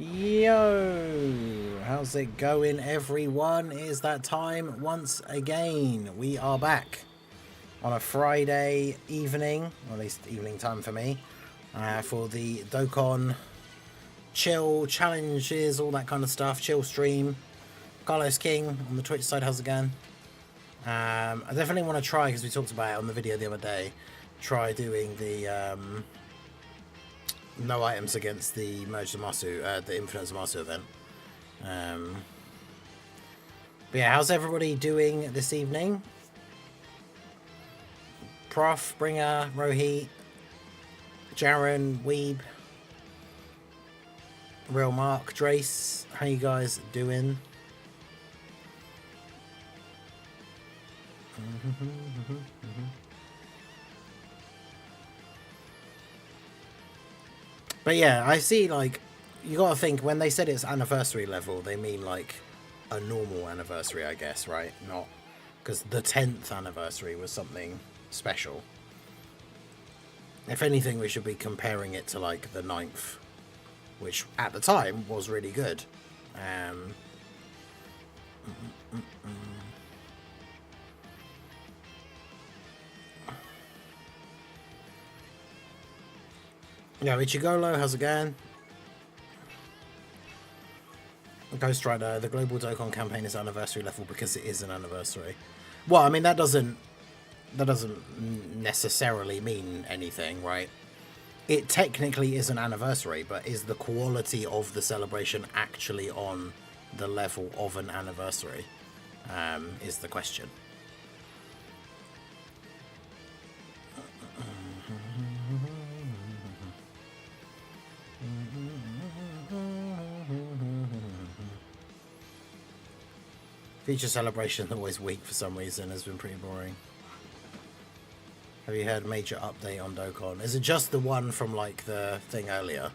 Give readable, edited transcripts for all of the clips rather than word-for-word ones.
Yo, how's it going, everyone? It is that time once again. We are back on a Friday evening, or at least evening time for me, for the Dokkan chill challenges, all that kind of stuff. Chill stream. Carlos King on the Twitch side. How's it going? I definitely want to try, because we talked about it on the video the other day. Try doing the no items against the merge Zamasu, the infinite Zamasu event. But yeah, how's everybody doing this evening? Prof, Bringer, Rohit, Jaren, Weeb, Real Mark, Drace, how you guys doing? But yeah, I see, like, you gotta think, when they said it's anniversary level, they mean, like, a normal anniversary, I guess, right? Not, because the 10th anniversary was something special. If anything, we should be comparing it to, like, the 9th, which, at the time, was really good. Yeah, Ichigolo, how's it going? Ghost Rider, the Global Dokkan campaign is anniversary level because it is an anniversary. Well, I mean, that doesn't necessarily mean anything, right? It technically is an anniversary, but is the quality of the celebration actually on the level of an anniversary? Is the question. Feature celebration always weak for some reason, has been pretty boring. Have you heard major update on Dokkan? Is it just the one from, like, the thing earlier?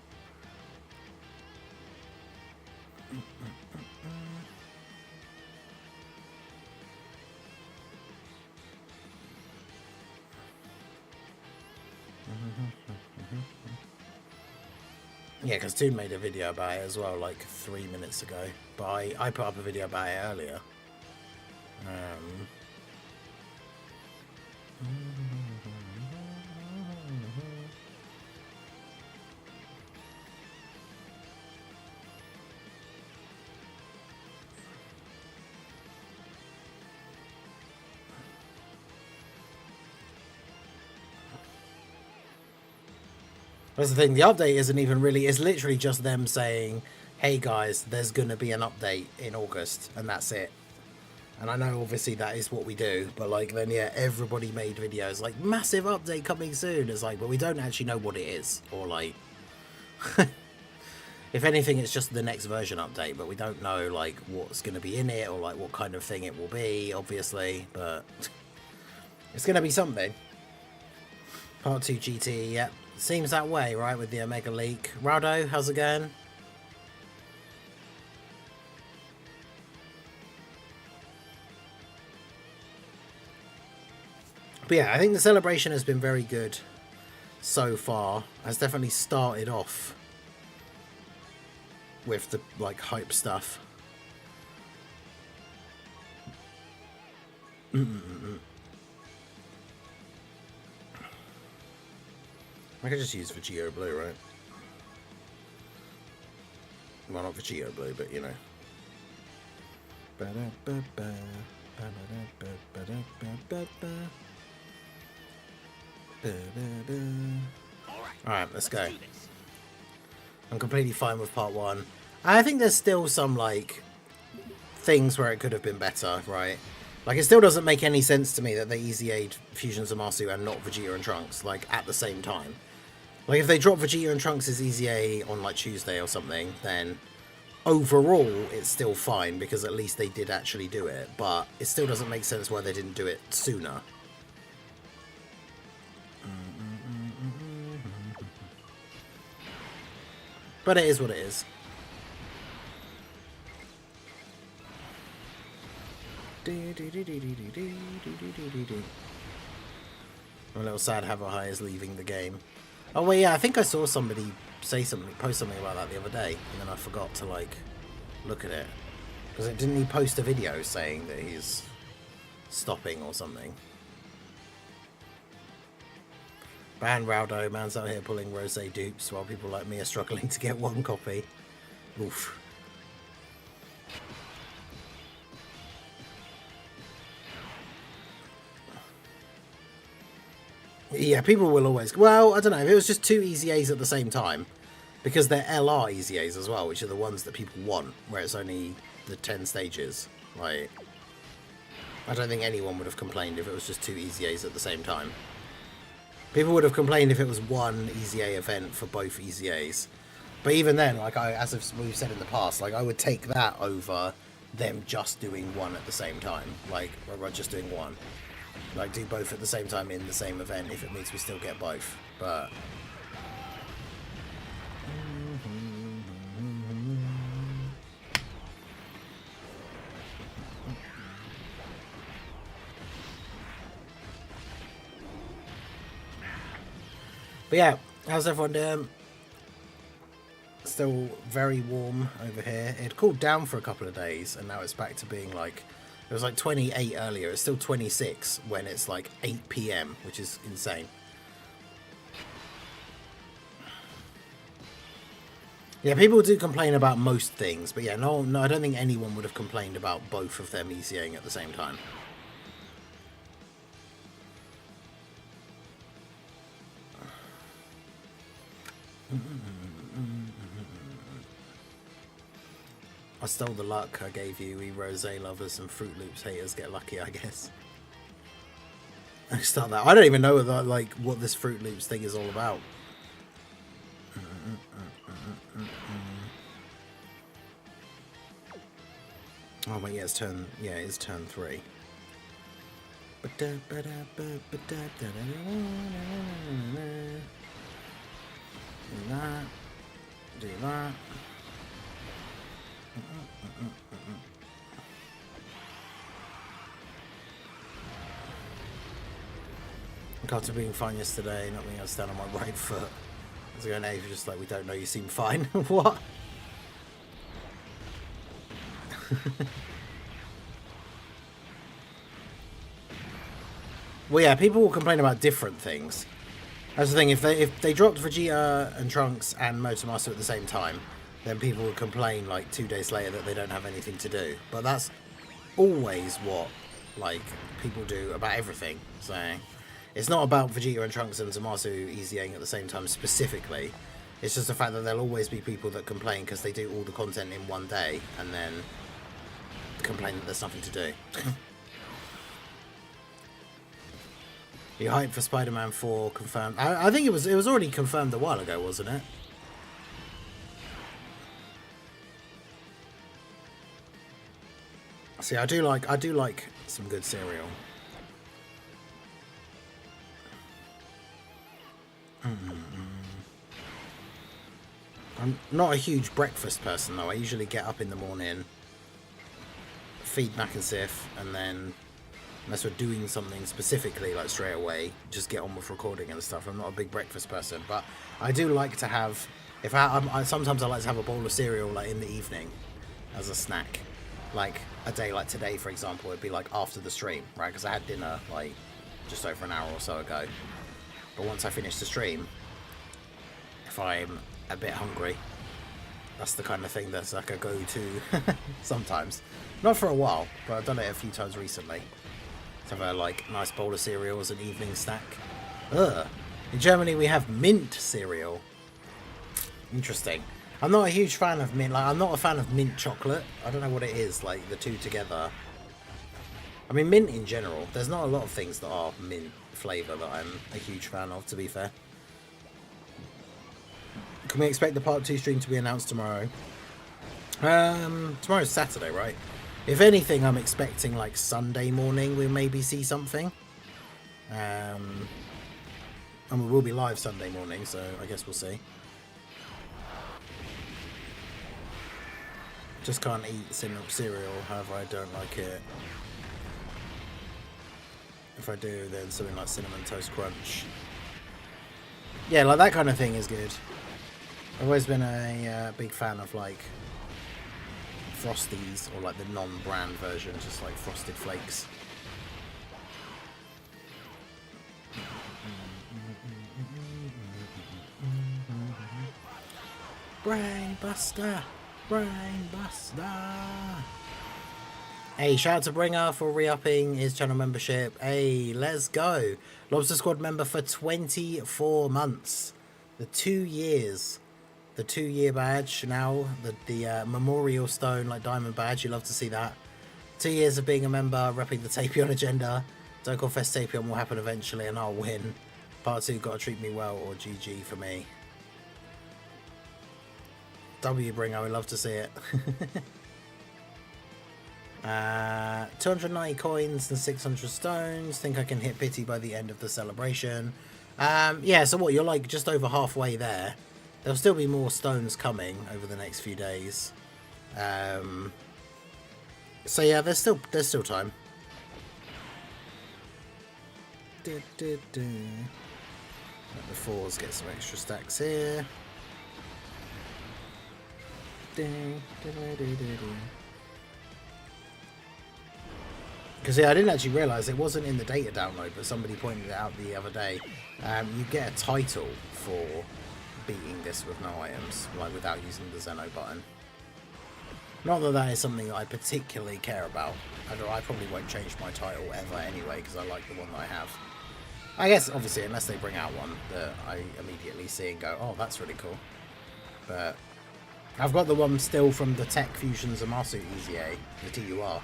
Yeah, because Toon made a video about it as well, like 3 minutes ago. But I put up a video about it earlier. That's the thing, the update isn't even really, it's literally just them saying, hey guys, there's going to be an update in August, and that's it. And I know obviously that is what we do, but like then yeah, everybody made videos like massive update coming soon. It's like, but we don't actually know what it is, or like if anything it's just the next version update, but we don't know like what's going to be in it or like what kind of thing it will be, obviously, but it's going to be something. Part 2 GT, yep. Seems that way, right, with the Omega leak. Rado, how's it going? But yeah, I think the celebration has been very good so far. Has definitely started off with the, like, hype stuff. I could just use Vegito Blue, right? Well, not Vegito Blue, but you know. Alright, let's go. I'm completely fine with part 1. I think there's still some, like, things where it could have been better, right? Like, it still doesn't make any sense to me that they easy-aid Fusion Zamasu and not Vegeta and Trunks, like, at the same time. Like, if they drop Vegeta and Trunks as Easy A on, like, Tuesday or something, then overall it's still fine, because at least they did actually do it. But it still doesn't make sense why they didn't do it sooner. But it is what it is. I'm a little sad Have a High is leaving the game. Oh well, yeah, I think I saw somebody post something about that the other day, and then I forgot to like look at it because didn't he post a video saying that he's stopping or something? Ban Rowdo, man's out here pulling rosé dupes while people like me are struggling to get one copy. Oof. Yeah, people will always... Well, I don't know. If it was just 2 Easy A's at the same time, because they're LR Easy A's as well, which are the ones that people want, where it's only the 10 stages. Like, I don't think anyone would have complained if it was just 2 Easy A's at the same time. People would have complained if it was one Easy A event for both Easy A's. But even then, like as we've said in the past, like I would take that over them just doing one at the same time. Like, or just doing one. Like, do both at the same time in the same event if it means we still get both. But yeah, how's everyone doing? Still very warm over here. It cooled down for a couple of days, and now it's back to being like... It was like 28 earlier. It's still 26 when it's like 8 PM, which is insane. Yeah, people do complain about most things, but yeah, no, I don't think anyone would have complained about both of them ECAing at the same time. I stole the luck I gave you. We rosé lovers and Fruit Loops haters get lucky, I guess. I start that. I don't even know like what this Fruit Loops thing is all about. Oh wait, yeah, it's turn 3. Do that. Do that. Got to being fine yesterday, not being able to stand on my right foot. I was going, Ave, just like, we don't know, you seem fine. What? Well, yeah, people will complain about different things. That's the thing, if they dropped Vegeta and Trunks and Motomaster at the same time, then people would complain like 2 days later that they don't have anything to do. But that's always what like people do about everything. So it's not about Vegeta and Trunks and Zamasu EZAing at the same time specifically. It's just the fact that there'll always be people that complain because they do all the content in one day and then complain that there's nothing to do. You hyped for Spider-Man 4 confirmed? I think it was already confirmed a while ago, wasn't it? See, I do like some good cereal. I'm not a huge breakfast person though. I usually get up in the morning, feed Mac and Sif, and then unless we're doing something specifically like straight away, just get on with recording and stuff. I'm not a big breakfast person, but I do like to have. Sometimes I like to have a bowl of cereal like in the evening as a snack. Like a day like today, for example, it'd be like after the stream, right? Because I had dinner like just over an hour or so ago. But once I finish the stream, if I'm a bit hungry, that's the kind of thing that's like a go-to sometimes. Not for a while, but I've done it a few times recently. To have a like nice bowl of cereal as an evening snack. Ugh. In Germany we have mint cereal. Interesting. I'm not a huge fan of mint. Like, I'm not a fan of mint chocolate. I don't know what it is, like the two together. I mean, mint in general. There's not a lot of things that are mint flavour that I'm a huge fan of, to be fair. Can we expect the part 2 stream to be announced tomorrow? Tomorrow's Saturday, right? If anything, I'm expecting like Sunday morning we'll maybe see something. And we will be live Sunday morning, so I guess we'll see. Just can't eat cereal, however I don't like it. If I do, then something like Cinnamon Toast Crunch. Yeah, like that kind of thing is good. I've always been a big fan of like Frosties, or like the non-brand version, just like Frosted Flakes. Brain Buster! Brain Buster! Hey, shout out to Bringer for re-upping his channel membership. Hey, let's go. Lobster Squad member for 24 months. The 2 years. The 2-year badge now. The Memorial Stone, like diamond badge. You love to see that. 2 years of being a member, repping the Tapion agenda. Dokkan Fest Tapion will happen eventually and I'll win. Part 2, gotta treat me well, or GG for me. W Bringer, we love to see it. 290 coins and 600 stones. Think I can hit pity by the end of the celebration. Yeah, so what, you're like just over halfway there. There'll still be more stones coming over the next few days. So yeah, there's still time. Let the fours get some extra stacks here. Because yeah, I didn't actually realise it wasn't in the data download, but somebody pointed it out the other day. You get a title for beating this with no items, like without using the Zeno button. Not that that is something that I particularly care about. I probably won't change my title ever anyway, because I like the one that I have. I guess, obviously, unless they bring out one that I immediately see and go, oh, that's really cool. But I've got the one still from the Tech Fusion Zamasu EZA, the TUR.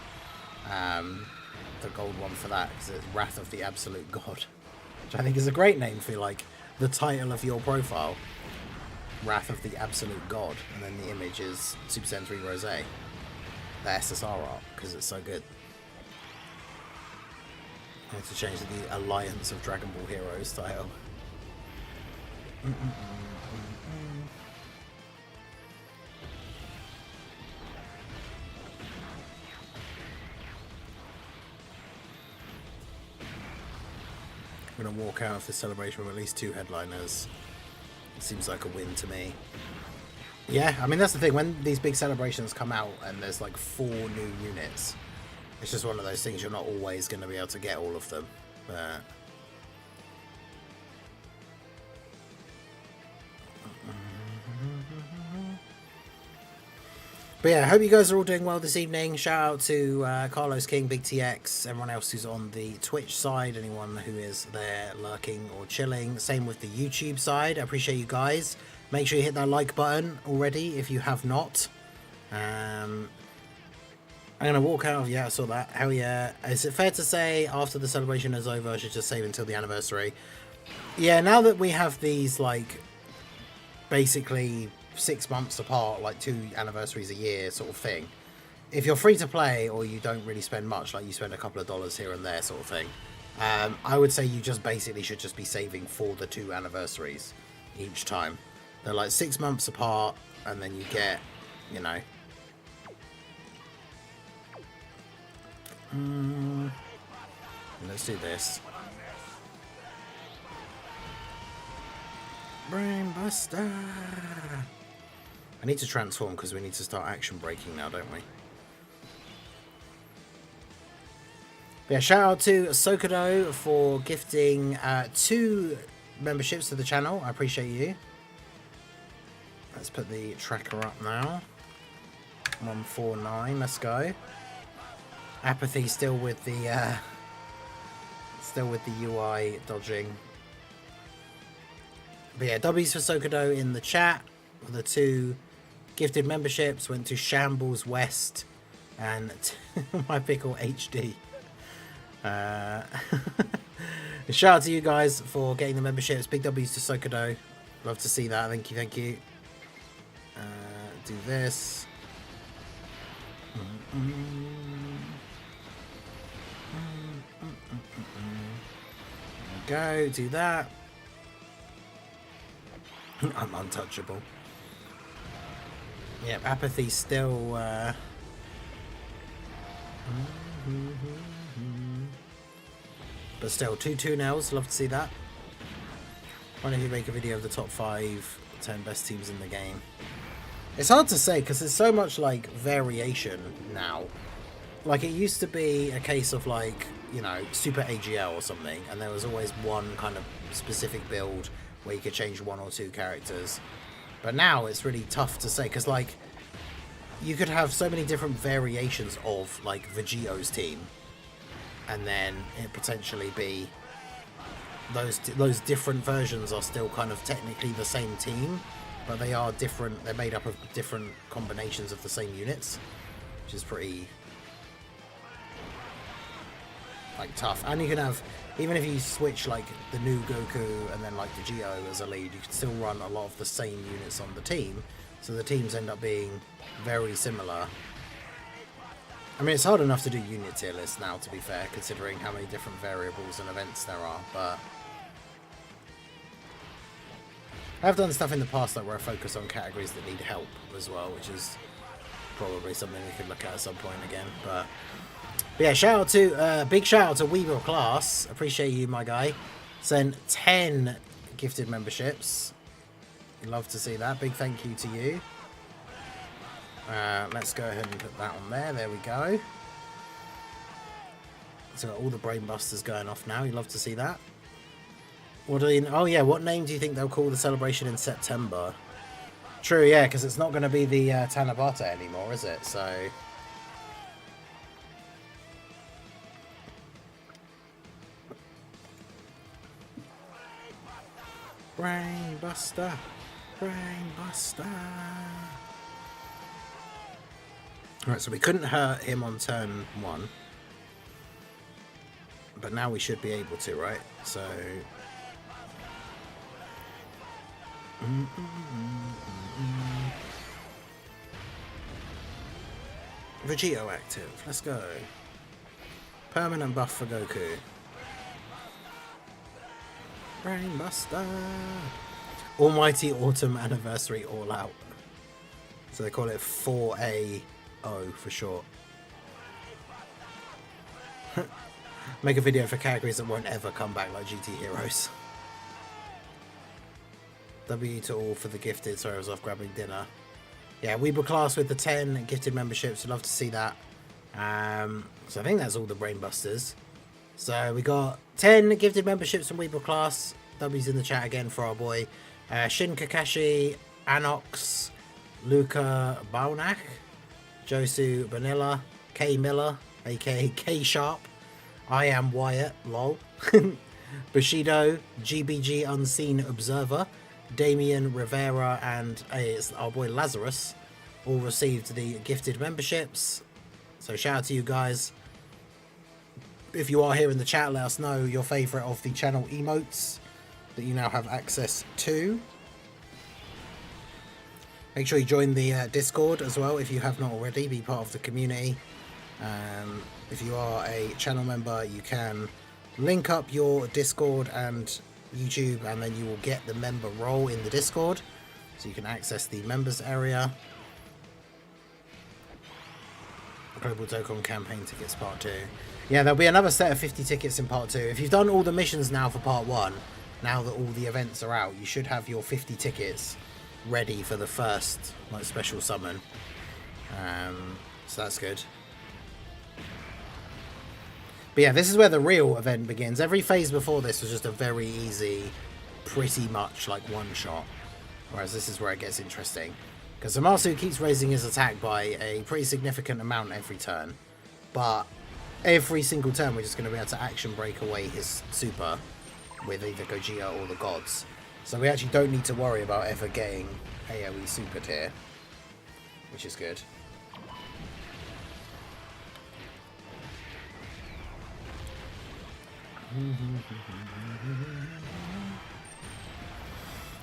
The gold one for that, because it's Wrath of the Absolute God. Which I think is a great name for, like, the title of your profile. Wrath of the Absolute God. And then the image is Super Saiyan 3 Rose. The SSR art, because it's so good. I need to change the Alliance of Dragon Ball Heroes title. I'm going to walk out of this celebration with at least 2 headliners. It seems like a win to me. Yeah, I mean, that's the thing. When these big celebrations come out and there's like 4 new units, it's just one of those things you're not always going to be able to get all of them. But yeah, I hope you guys are all doing well this evening. Shout out to Carlos King, Big TX, everyone else who's on the Twitch side, anyone who is there lurking or chilling. Same with the YouTube side. I appreciate you guys. Make sure you hit that like button already if you have not. I'm going to walk out. Yeah, I saw that. Hell yeah. Is it fair to say after the celebration is over, I should just save until the anniversary? Yeah, now that we have these, like, basically 6 months apart, like 2 anniversaries a year sort of thing, if you're free to play or you don't really spend much, like you spend a couple of dollars here and there sort of thing, I would say you just basically should just be saving for the 2 anniversaries each time. They're like 6 months apart, and then you get, you know, let's do this. Brain Buster. I need to transform because we need to start action breaking now, don't we? But yeah, shout out to Sokodo for gifting 2 memberships to the channel. I appreciate you. Let's put the tracker up now. 149. Let's go. Apathy still with the UI dodging. But yeah, W's for Sokodo in the chat. The 2 gifted memberships went to Shambles West and My Pickle HD. Shout out to you guys for getting the memberships. Big W's to Sokodo. Love to see that. Thank you, thank you. Do this. Go, do that. I'm untouchable. Yep, apathy still. But still, 2 2-0s. Love to see that. Why don't you make a video of the top 5, 10 best teams in the game? It's hard to say because there's so much like variation now. Like it used to be a case of like, you know, Super AGL or something, and there was always one kind of specific build where you could change 1 or 2 characters. But now it's really tough to say because like you could have so many different variations of like Vegito's team, and then it potentially be those different versions are still kind of technically the same team, but they are different. They're made up of different combinations of the same units, which is pretty like tough. And you can have, even if you switch like the new Goku and then like Vegito as a lead, you can still run a lot of the same units on the team, so the teams end up being very similar. I mean, it's hard enough to do unit tier lists now, to be fair, considering how many different variables and events there are, but I've done stuff in the past like where I focus on categories that need help as well, which is probably something we could look at some point again. But yeah, big shout out to Weeble Class. Appreciate you, my guy. Sent 10 gifted memberships. Love to see that. Big thank you to you. Let's go ahead and put that on there. There we go. So got all the brain busters going off now. You love to see that. What do you? Oh yeah, what name do you think they'll call the celebration in September? True, yeah, because it's not going to be the Tanabata anymore, is it? So brain buster, brain buster. Alright, so we couldn't hurt him on turn 1, but now we should be able to, right? So Vegito active, let's go. Permanent buff for Goku. Brainbuster. Almighty Autumn Anniversary All Out. So they call it 4AO for short. Make a video for categories that won't ever come back like GT Heroes. W to all for the gifted. Sorry, I was off grabbing dinner. Yeah, Weeble Class with the 10 gifted memberships. I'd love to see that. So I think that's all the Brainbusters. So we got 10 gifted memberships from Weeble Class. W's in the chat again for our boy. Shin Kakashi, Anox, Luca Balnak, Josu Vanilla, K Miller, aka K Sharp, I Am Wyatt, lol, Bushido, GBG Unseen Observer, Damian Rivera, and it's our boy Lazarus, all received the gifted memberships. So shout out to you guys. If you are here in the chat, let us know your favourite of the channel emotes that you now have access to. Make sure you join the Discord as well if you have not already. Be part of the community. If you are a channel member, you can link up your Discord and YouTube, and then you will get the member role in the Discord, so you can access the members area. Global Dokkan campaign tickets part 2. Yeah, there'll be another set of 50 tickets in part 2. If you've done all the missions now for part 1, now that all the events are out, you should have your 50 tickets ready for the first like special summon. So that's good. But yeah, this is where the real event begins. Every phase before this was just a very easy, pretty much like one shot. Whereas this is where it gets interesting. Because Zamasu keeps raising his attack by a pretty significant amount every turn. But every single turn we're just going to be able to action break away his super with either Gogeta or the gods. So we actually don't need to worry about ever getting AoE super tier, which is good.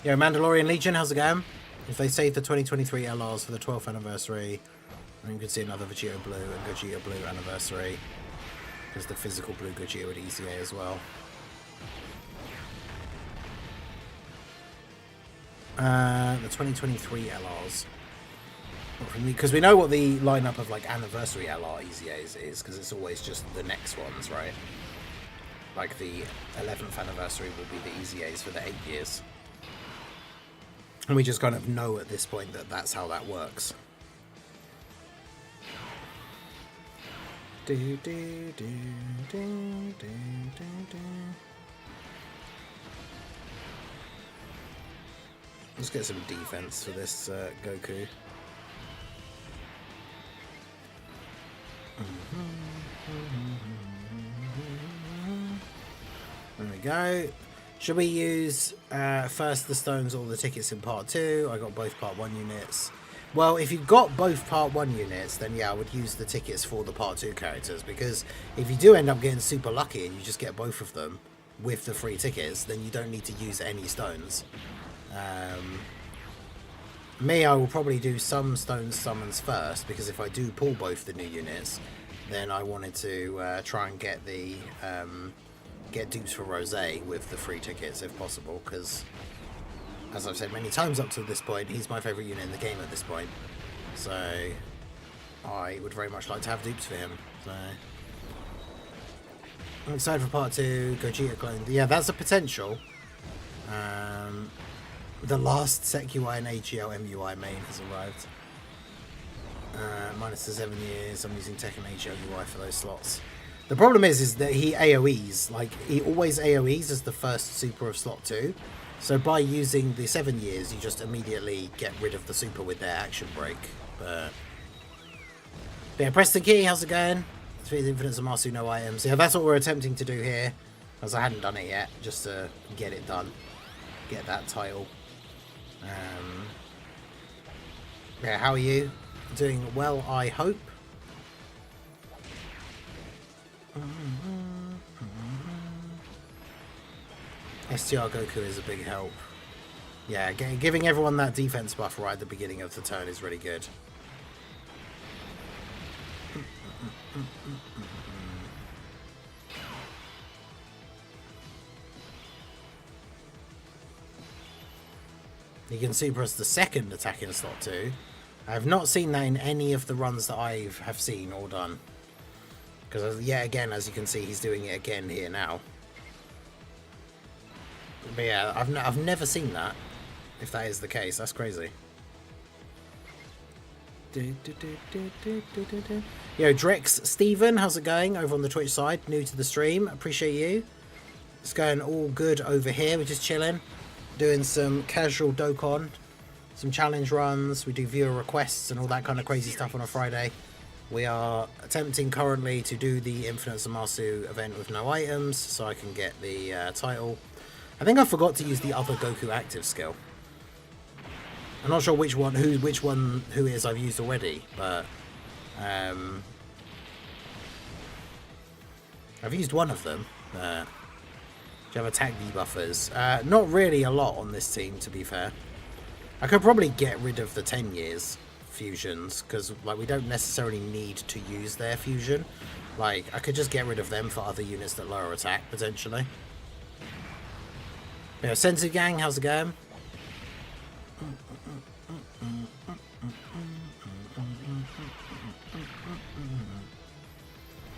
Yo, Mandalorian Legion, how's it going? If they save the 2023 LRs for the 12th anniversary, then you could see another Vegeta Blue and Gogeta Blue anniversary. There's the physical Blue Gogeta with ECA as well. The 2023 LRs. Because we know what the lineup of like anniversary LR ECAs is, because it's always just the next ones, right? like the 11th anniversary will be the Easy A's for the 8 years. And we just kind of know at this point that that's how that works. Let's get some defense for this Goku. There we go. Should we use first the stones or the tickets in part 2? I got both part 1 units. Well, if you've got both part 1 units, then yeah, I would use the tickets for the part 2 characters, because if you do end up getting super lucky and you just get both of them with the free tickets, then you don't need to use any stones. Me, I will probably do some stone summons first, because if I do pull both the new units, then I wanted to try and get the get dupes for Rosé with the free tickets if possible, because as I've said many times up to this point, he's my favourite unit in the game at this point, so I would very much like to have dupes for him. So I'm excited for part 2. Gogeta clone, yeah, that's a potential. The last SecUI and AGL MUI main has arrived. Minus the 7 years, I'm using Tekken AGL UI for those slots. The problem is that he AoEs, like, he always AoEs as the first super of slot 2. So by using the 7 years, you just immediately get rid of the super with their action break. But yeah, Preston Key, how's it going? It's Infinite Zamasu, no items. Yeah, that's what we're attempting to do here, as I hadn't done it yet, just to get it done. Get that title. Yeah, how are you? Doing well, I hope. STR Goku is a big help. Yeah, giving everyone that defense buff right at the beginning of the turn is really good. You can super as the second attack in slot 2. I have not seen that in any of the runs that I have seen or done. Because, yeah, again, as you can see, he's doing it again here now. But yeah, I've never seen that. If that is the case, that's crazy. Yo, Drex Steven, how's it going over on the Twitch side? New to the stream, appreciate you. It's going all good over here. We're just chilling, doing some casual Dokkan, some challenge runs. We do viewer requests and all that kind of crazy stuff on a Friday. We are attempting currently to do the Infinite Zamasu event with no items, so I can get the title. I think I forgot to use the other Goku active skill. I'm not sure which one who is I've used already, but I've used one of them. Do you have attack debuffers? Not really a lot on this team, to be fair. I could probably get rid of the 10 years fusions, because like we don't necessarily need to use their fusion. Like, I could just get rid of them for other units that lower attack, potentially. Yeah, Senzu Gang, how's it going?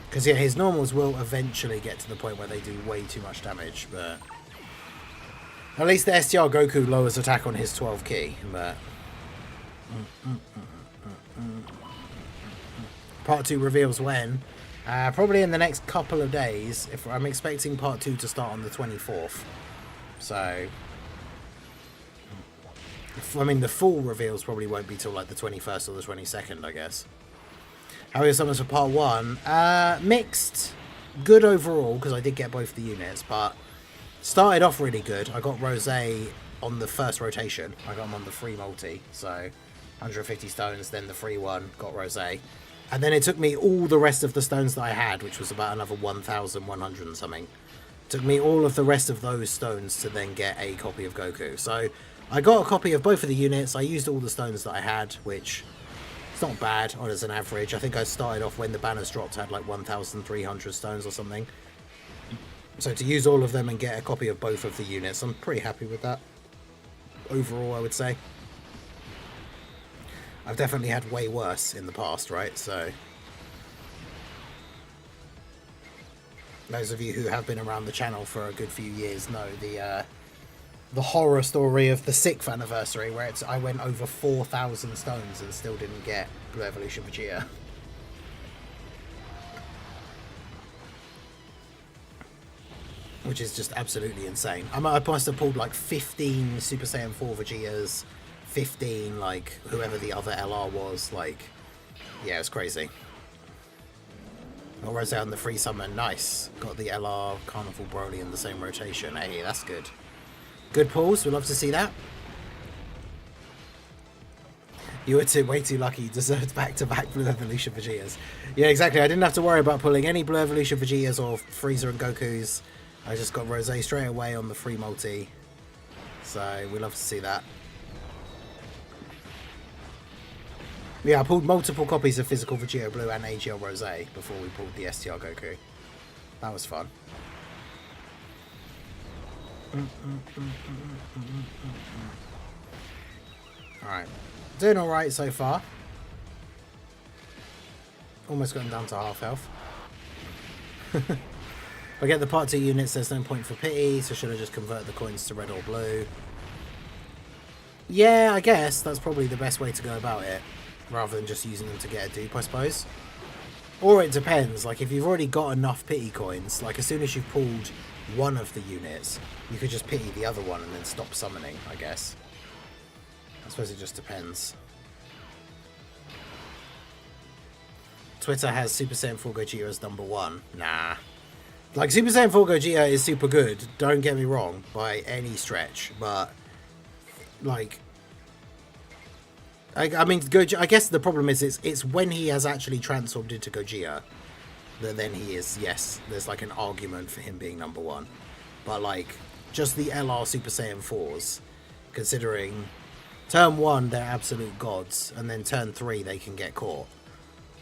Because yeah, his normals will eventually get to the point where they do way too much damage, but at least the STR Goku lowers attack on his 12 key, but Part 2 reveals when? Probably in the next couple of days. If I'm expecting Part 2 to start on the 24th. So, I mean, the full reveals probably won't be till like the 21st or the 22nd, I guess. How are your summons for Part 1? Mixed. Good overall, because I did get both the units, but started off really good. I got Rosé on the first rotation. I got him on the free multi, so 150 stones, then the free one, got Rosé. And then it took me all the rest of the stones that I had, which was about another 1,100 and something. It took me all of the rest of those stones to then get a copy of Goku. So I got a copy of both of the units. I used all the stones that I had, which is not bad on as an average. I think I started off when the banners dropped, had like 1,300 stones or something. So to use all of them and get a copy of both of the units, I'm pretty happy with that. Overall, I would say. I've definitely had way worse in the past, right? So Those of you who have been around the channel for a good few years know the horror story of the 6th anniversary, where I went over 4,000 stones and still didn't get Blue Evolution Vegeta. Which is just absolutely insane. I must have pulled like 15 Super Saiyan 4 Vegetas, 15 like whoever the other LR was. Like, yeah, it was crazy. Got Rose out in the free summon, nice. Got the LR Carnival Broly in the same rotation. Hey, that's good. Good pulls, we'd love to see that. You were way too lucky. You deserved back-to-back Blue Evolution Vegetas. Yeah, exactly. I didn't have to worry about pulling any Blue Evolution Vegetas or Frieza and Gokus. I just got Rose straight away on the free multi. So we love to see that. Yeah, I pulled multiple copies of Physical Vegeta Blue and AGL Rose before we pulled the STR Goku. That was fun. Alright. Doing alright so far. Almost gotten down to half health. If I get the part 2 units, there's no point for pity, so should I just convert the coins to red or blue? Yeah, I guess that's probably the best way to go about it, rather than just using them to get a dupe, I suppose. Or it depends, like if you've already got enough pity coins, like as soon as you've pulled one of the units, you could just pity the other one and then stop summoning, I guess. I suppose it just depends. Twitter has Super Saiyan 4 Gogeta as number 1. Nah. Like, Super Saiyan 4 Gogeta is super good, don't get me wrong, by any stretch, but, like, I mean, I guess the problem is it's when he has actually transformed into Gogeta that then he is, yes, there's, like, an argument for him being number 1. But, like, just the LR Super Saiyan 4s, considering turn 1, they're absolute gods, and then turn 3, they can get caught.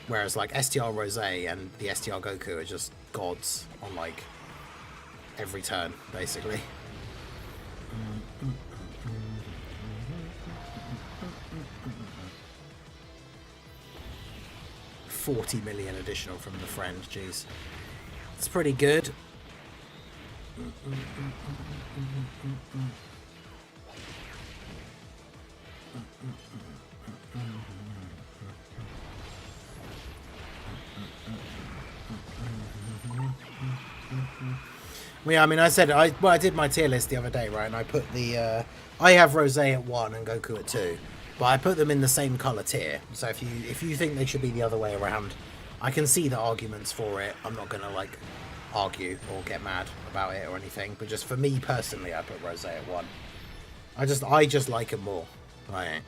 Whereas, like, STR Rose and the STR Goku are just gods on, like, every turn, basically. 40 million additional from the friend, jeez. It's pretty good. Yeah, I mean, I said I did my tier list the other day, right? And I put the I have Rose at 1 and Goku at 2, but I put them in the same color tier. So if you think they should be the other way around, I can see the arguments for it. I'm not gonna like argue or get mad about it or anything. But just for me personally, I put Rose at 1. I just like it more. Right.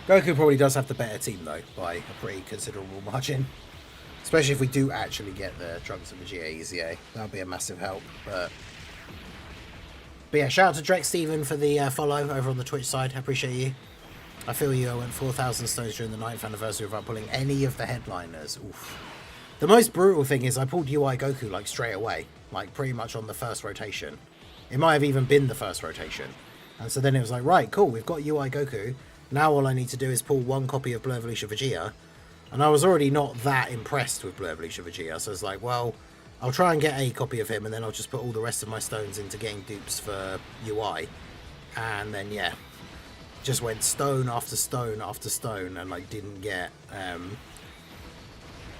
Goku probably does have the better team though, by a pretty considerable margin. Especially if we do actually get the Trunks of Vegeta EZA. That'll be a massive help. But yeah, shout out to Drek Steven for the follow over on the Twitch side. I appreciate you. I feel you. I went 4,000 stones during the 9th anniversary without pulling any of the headliners. Oof. The most brutal thing is I pulled UI Goku like straight away. Like pretty much on the first rotation. It might have even been the first rotation. And so then it was like, right, cool, we've got UI Goku. Now all I need to do is pull one copy of Blue Evolution Vegeta. And I was already not that impressed with Blue Evolution Vegeta, so it's like, well, I'll try and get a copy of him, and then I'll just put all the rest of my stones into getting dupes for UI. And then, yeah, just went stone after stone after stone, and, like, didn't get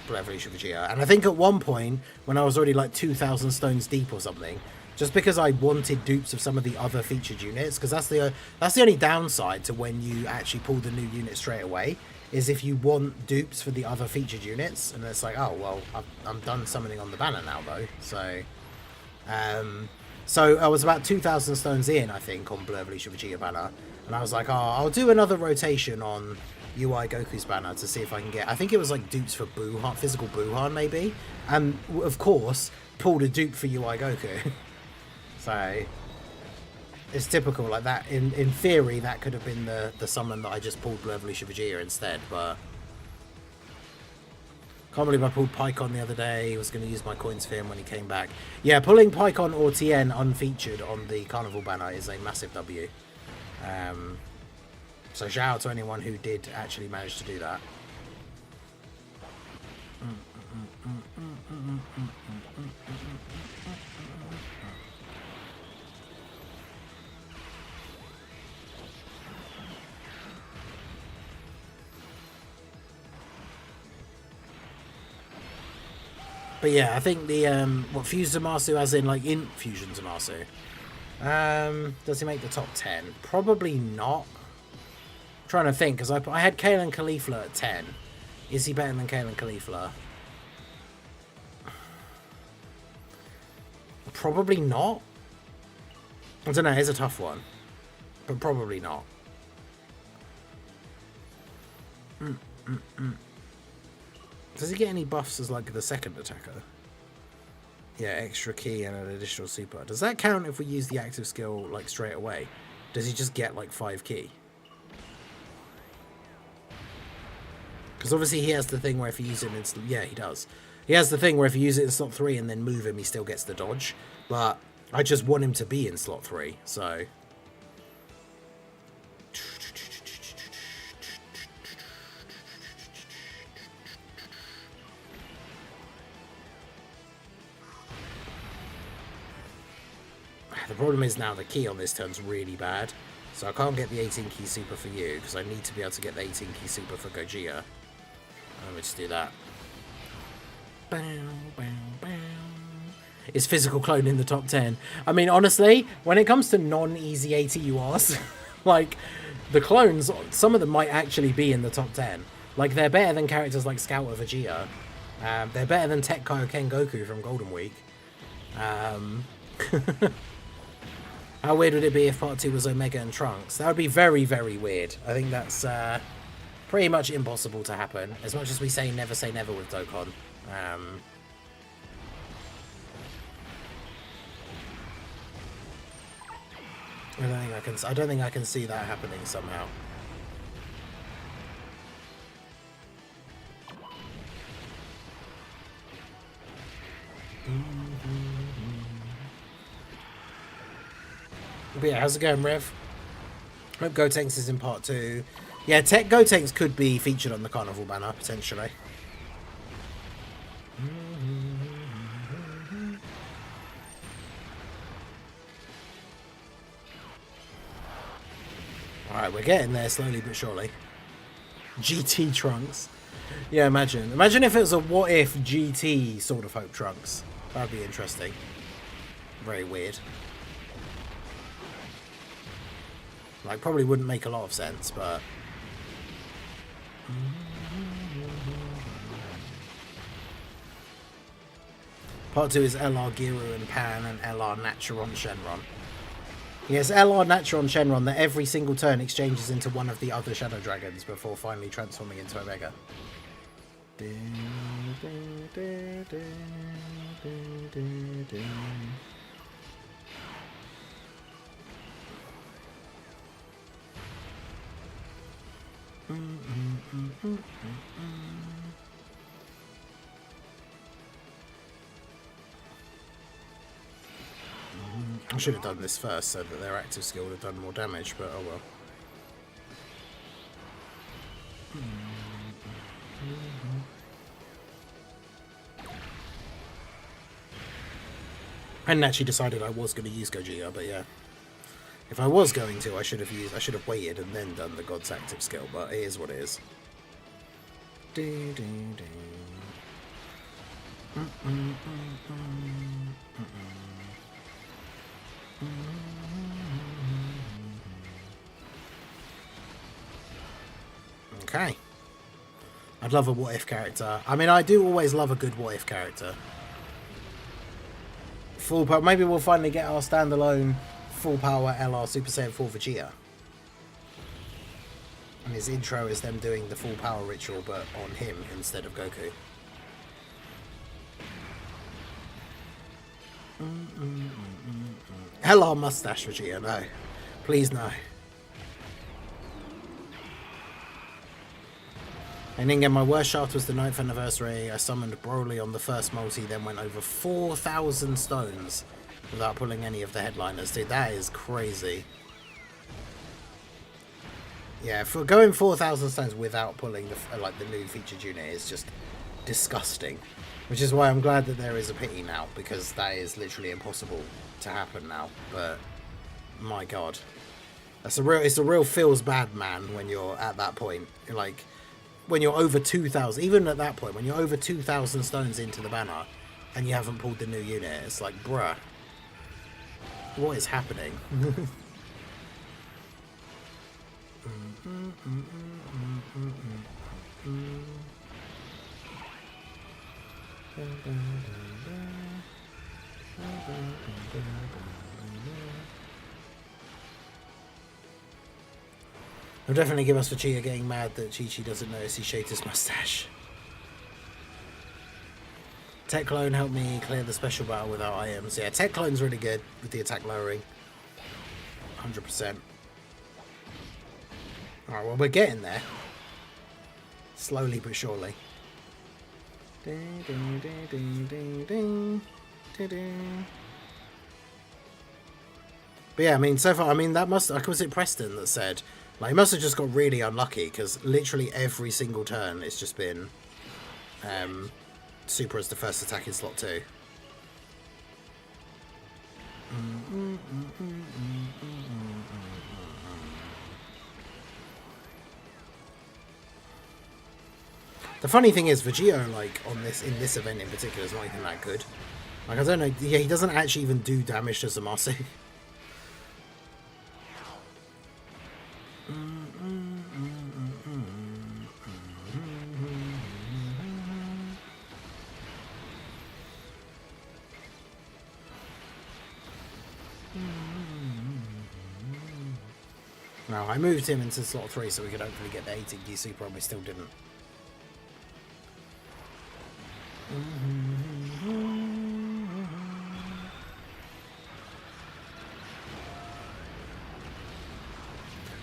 Blue Evolution Vegeta. And I think at one point, when I was already, like, 2,000 stones deep or something, just because I wanted dupes of some of the other featured units, because that's the only downside to when you actually pull the new unit straight away, is if you want dupes for the other featured units, and it's like, oh, well, I'm done summoning on the banner now, though. So I was about 2,000 stones in, I think, on Blue Evolution Vegeta banner, and I was like, oh, I'll do another rotation on UI Goku's banner to see if I can get, I think it was like dupes for Buhan, physical Buhan, maybe, and of course, pulled a dupe for UI Goku. So it's typical, like that. In theory, that could have been the summon that I just pulled Blue Evolution Vegeta instead, but can't believe I pulled Pycon the other day. I was going to use my coins for him when he came back. Yeah, pulling Pycon or TN unfeatured on the Carnival banner is a massive W. So shout out to anyone who did actually manage to do that. But yeah, I think the Fuse Zamasu as in like Infusion Zamasu. Does he make the top 10? Probably not. I'm trying to think, because I had Kalen Caulifla at 10. Is he better than Kalen Caulifla? Probably not. I don't know, it's a tough one. But probably not. Does he get any buffs as like the second attacker? Yeah, extra key and an additional super. Does that count if we use the active skill like straight away? Does he just get like 5 key? Because obviously he has the thing where if you use it in... Yeah, he does. He has the thing where if you use it in slot 3 and then move him, he still gets the dodge. But I just want him to be in slot 3, so... The problem is now the key on this turn's really bad. So I can't get the 18 key super for you, because I need to be able to get the 18 key super for Gogeta. Let me just do that. Is physical clone in the top 10? I mean, honestly, when it comes to non-easy ATURs, like, the clones, some of them might actually be in the top 10. Like, they're better than characters like Scout or Vegeta. They're better than Tech Kaioken Goku from Golden Week. How weird would it be if Part 2 was Omega and Trunks? That would be very, very weird. I think that's pretty much impossible to happen. As much as we say never with Dokkan. I don't think I can see that happening somehow. But yeah, how's it going, Rev? Hope Gotenks is in part 2. Yeah, Tech Gotenks could be featured on the Carnival banner, potentially. Alright, we're getting there slowly but surely. GT Trunks. Yeah, imagine. Imagine if it was a what if GT Sword of Hope Trunks. That'd be interesting. Very weird. Like, probably wouldn't make a lot of sense, but... Part 2 is LR Giru and Pan and LR Naturon Shenron. Yes, LR Naturon Shenron that every single turn exchanges into one of the other Shadow Dragons before finally transforming into Omega. I should have done this first so that their active skill would have done more damage, but oh well. I hadn't actually decided I was going to use Gogeta, but yeah. If I was going to, I should have waited and then done the God's active skill, but it is what it is. Okay. I'd love a what if character. I mean, I do always love a good what if character. Full power. Maybe we'll finally get our standalone full power LR Super Saiyan 4 Vegeta. And his intro is them doing the full power ritual, but on him instead of Goku. LR mustache Vegeta, no. Please no. And then again, my worst shaft was the 9th anniversary. I summoned Broly on the first multi, then went over 4,000 stones without pulling any of the headliners. Dude, that is crazy. Yeah, for going 4,000 stones without pulling the new featured unit is just disgusting. Which is why I'm glad that there is a pity now, because that is literally impossible to happen now. But my god, it's a real feels bad, man, when you're at that point. Like when you're over 2,000, even at that point, when you're over 2,000 stones into the banner and you haven't pulled the new unit, it's like, bruh, what is happening? I'll definitely give us for Chia getting mad that Chi-Chi doesn't notice he shaved his mustache. Tech Clone helped me clear the special battle without items. Yeah, Tech Clone's really good with the attack lowering. 100%. Alright, well, we're getting there. Slowly but surely. But yeah, I mean, so far, I mean, that must, like, was it Preston that said, like, he must have just got really unlucky, because literally every single turn it's just been Super as the first attack in slot 2. The funny thing is, Vegito, like, in this event in particular, is not even that good. Like, I don't know, yeah, he doesn't actually even do damage to Zamasu. No, I moved him into slot 3 so we could hopefully get the 18D super, and we still didn't.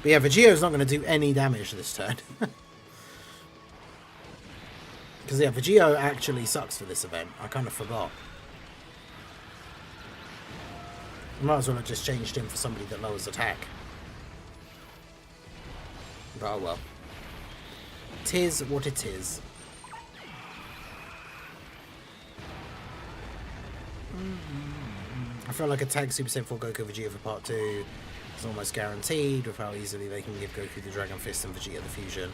But yeah, Vegito's not going to do any damage this turn. Because yeah, Vegito actually sucks for this event. I kind of forgot. I might as well have just changed him for somebody that lowers attack. But oh well. Tis what it is. I feel like a tag Super Saiyan 4 Goku Vegeta for part 2 is almost guaranteed with how easily they can give Goku the Dragon Fist and Vegeta the Fusion.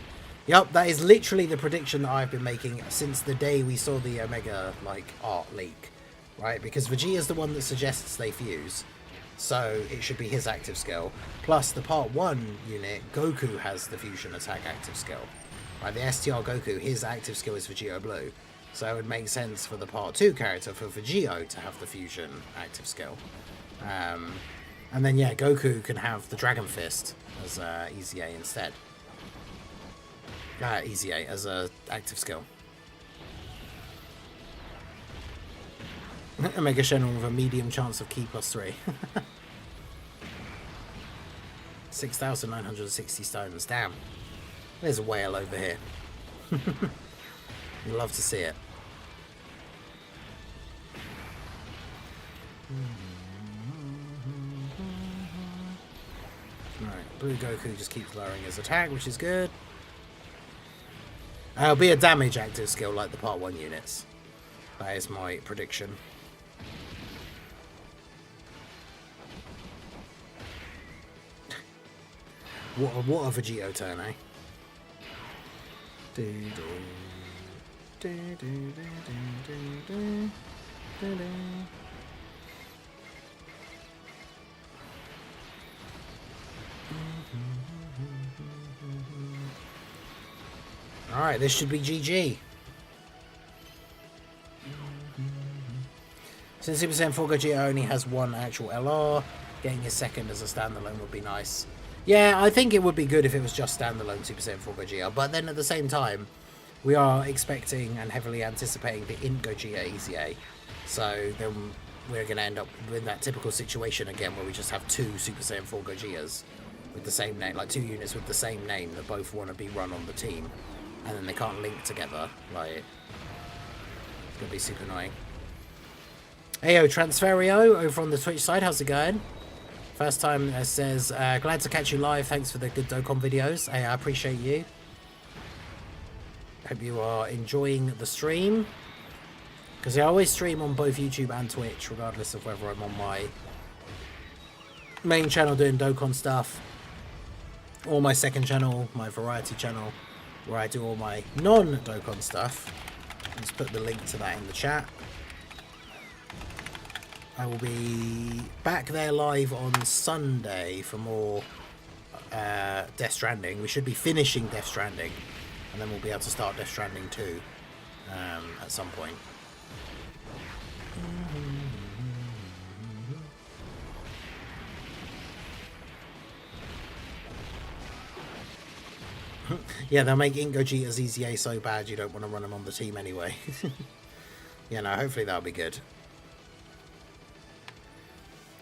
Yup, that is literally the prediction that I've been making since the day we saw the Omega, like, art leak. Right? Because Vegeta's the one that suggests they fuse. So it should be his active skill. Plus the part 1 unit, Goku has the fusion attack active skill. Right, the STR Goku, his active skill is Vegito Blue. So it would make sense for the part 2 character for Vegito to have the fusion active skill. And then yeah, Goku can have the Dragon Fist as Easy A instead. Easy A as a active skill. Omega Shenron with a medium chance of key +3. 6,960 stones. Damn. There's a whale over here. You'd love to see it. Alright, Blue Goku just keeps lowering his attack, which is good. It'll be a damage active skill like the part 1 units. That is my prediction. What a Vegito turn, eh? Alright, this should be GG. Since Super Saiyan 4 Gogeta only has one actual LR, getting his second as a standalone would be nice. Yeah, I think it would be good if it was just standalone Super Saiyan 4 Gogeta, but then at the same time, we are expecting and heavily anticipating the Int Gogeta Easy A. So then we're going to end up with that typical situation again where we just have 2 Super Saiyan 4 Gogetas with the same name, like 2 units with the same name that both want to be run on the team, and then they can't link together. Like, it's going to be super annoying. Heyo Transferio over on the Twitch side, how's it going? First time says, glad to catch you live, thanks for the good Dokkan videos. Hey, I appreciate you. Hope you are enjoying the stream. Because I always stream on both YouTube and Twitch, regardless of whether I'm on my main channel doing Dokkan stuff, or my second channel, my variety channel, where I do all my non-Dokkan stuff. Let's put the link to that in the chat. I will be back there live on Sunday for more Death Stranding. We should be finishing Death Stranding, and then we'll be able to start Death Stranding 2 at some point. Yeah, they'll make Gogeta's EZA so bad you don't want to run them on the team anyway. Yeah, no, hopefully that'll be good.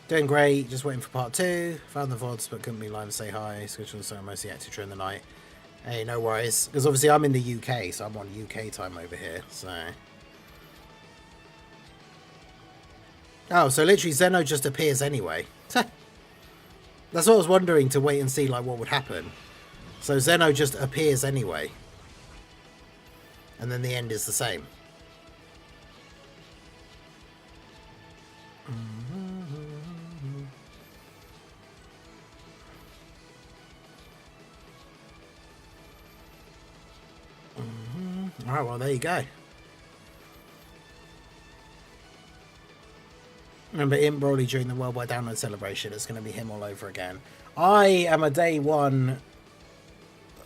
Doing great, just waiting for part 2. Found the VODs but couldn't be live and say hi. Scheduled so mostly active during the night. Hey, no worries. Because obviously I'm in the UK, so I'm on UK time over here, so... Oh, so literally Zeno just appears anyway. That's what I was wondering, to wait and see like what would happen. So Zeno just appears anyway. And then the end is the same. Alright, well there you go. Remember Imp Broly during the Worldwide Download celebration, it's going to be him all over again. I am a day one,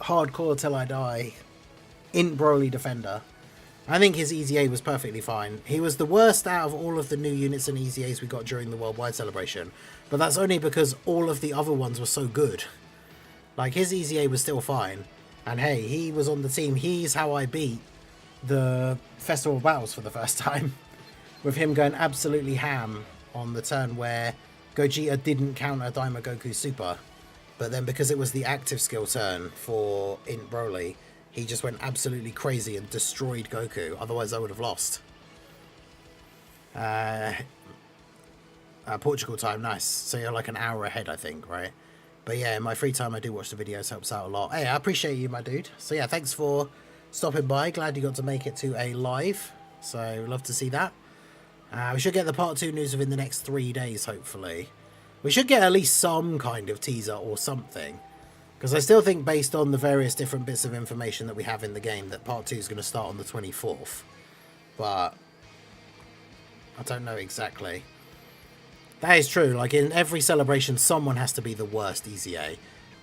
hardcore till I die, Imp Broly defender. I think his EZA was perfectly fine. He was the worst out of all of the new units and EZAs we got during the Worldwide celebration. But that's only because all of the other ones were so good. Like, his EZA was still fine. And hey, he was on the team. He's how I beat the Festival of Battles for the first time. With him going absolutely ham on the turn where Gogeta didn't counter Daima Goku's super. But then because it was the active skill turn for Int Broly, he just went absolutely crazy and destroyed Goku. Otherwise I would have lost. Portugal time, nice. So you're like an hour ahead, I think, right? But yeah, in my free time I do watch the videos, helps out a lot. Hey, I appreciate you, my dude. So yeah, thanks for stopping by. Glad you got to make it to a live. So love to see that. We should get the part 2 news within the next 3 days, hopefully. We should get at least some kind of teaser or something. Because I still think, based on the various different bits of information that we have in the game, that part 2 is going to start on the 24th. But I don't know exactly. That is true. Like, in every celebration, someone has to be the worst EZA.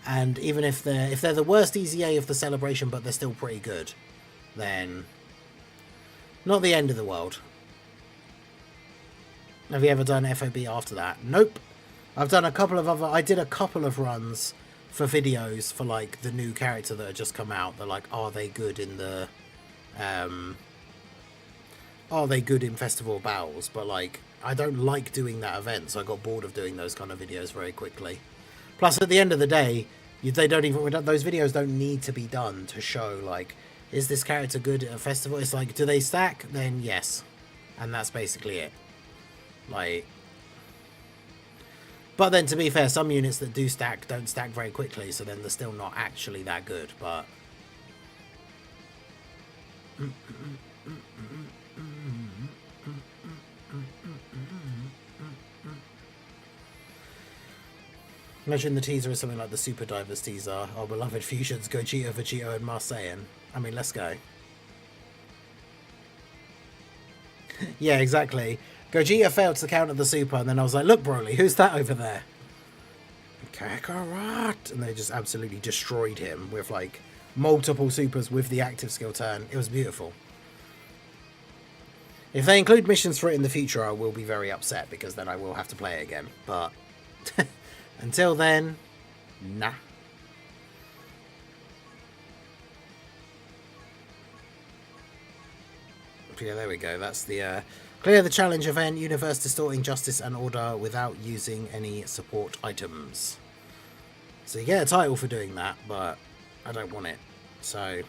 And even if they're the worst EZA of the celebration, but they're still pretty good, then not the end of the world. Have you ever done FOB after that? Nope. I've done a couple of other... I did a couple of runs for videos for, like, the new character that had just come out. They're like, are they good in the... are they good in Festival Battles? But, like, I don't like doing that event, so I got bored of doing those kind of videos very quickly. Plus, at the end of the day, they don't even... Those videos don't need to be done to show, like, is this character good at a festival? It's like, do they stack? Then yes. And that's basically it. Like, but then to be fair, some units that do stack don't stack very quickly, so then they're still not actually that good. But imagine the teaser is something like the Super Divers teaser. Our beloved fusions, Gogeta, Vegito, and Marseillan. I mean, let's go. Yeah, exactly. Gogeta failed to counter the super, and then I was like, look, Broly, who's that over there? Kakarot! And they just absolutely destroyed him with, like, multiple supers with the active skill turn. It was beautiful. If they include missions for it in the future, I will be very upset, because then I will have to play it again. But until then, nah. Yeah, there we go. That's the... Clear the challenge event, universe distorting justice and order without using any support items. So you get a title for doing that, but I don't want it. So...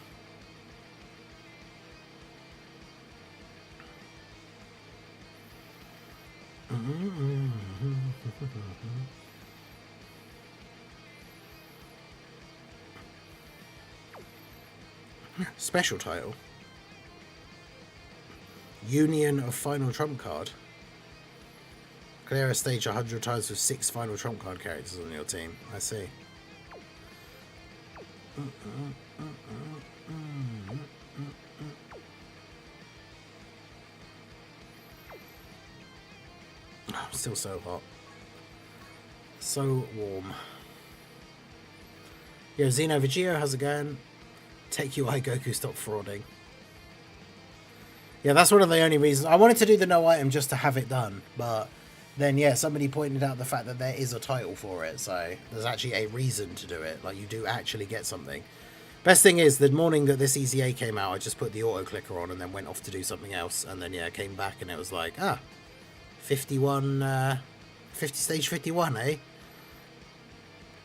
Special title. Union of Final Trump Card. Clear a stage 100 times with 6 Final Trump Card characters on your team. I see. I'm still so hot. So warm. Yo, Xeno Vegio, how's it going? Take UI Goku, stop frauding. Yeah, that's one of the only reasons. I wanted to do the no item just to have it done, but then, yeah, somebody pointed out the fact that there is a title for it, so there's actually a reason to do it. Like, you do actually get something. Best thing is, the morning that this EZA came out, I just put the auto clicker on and then went off to do something else, and then, yeah, came back and it was like, 51, 50 stage 51, eh?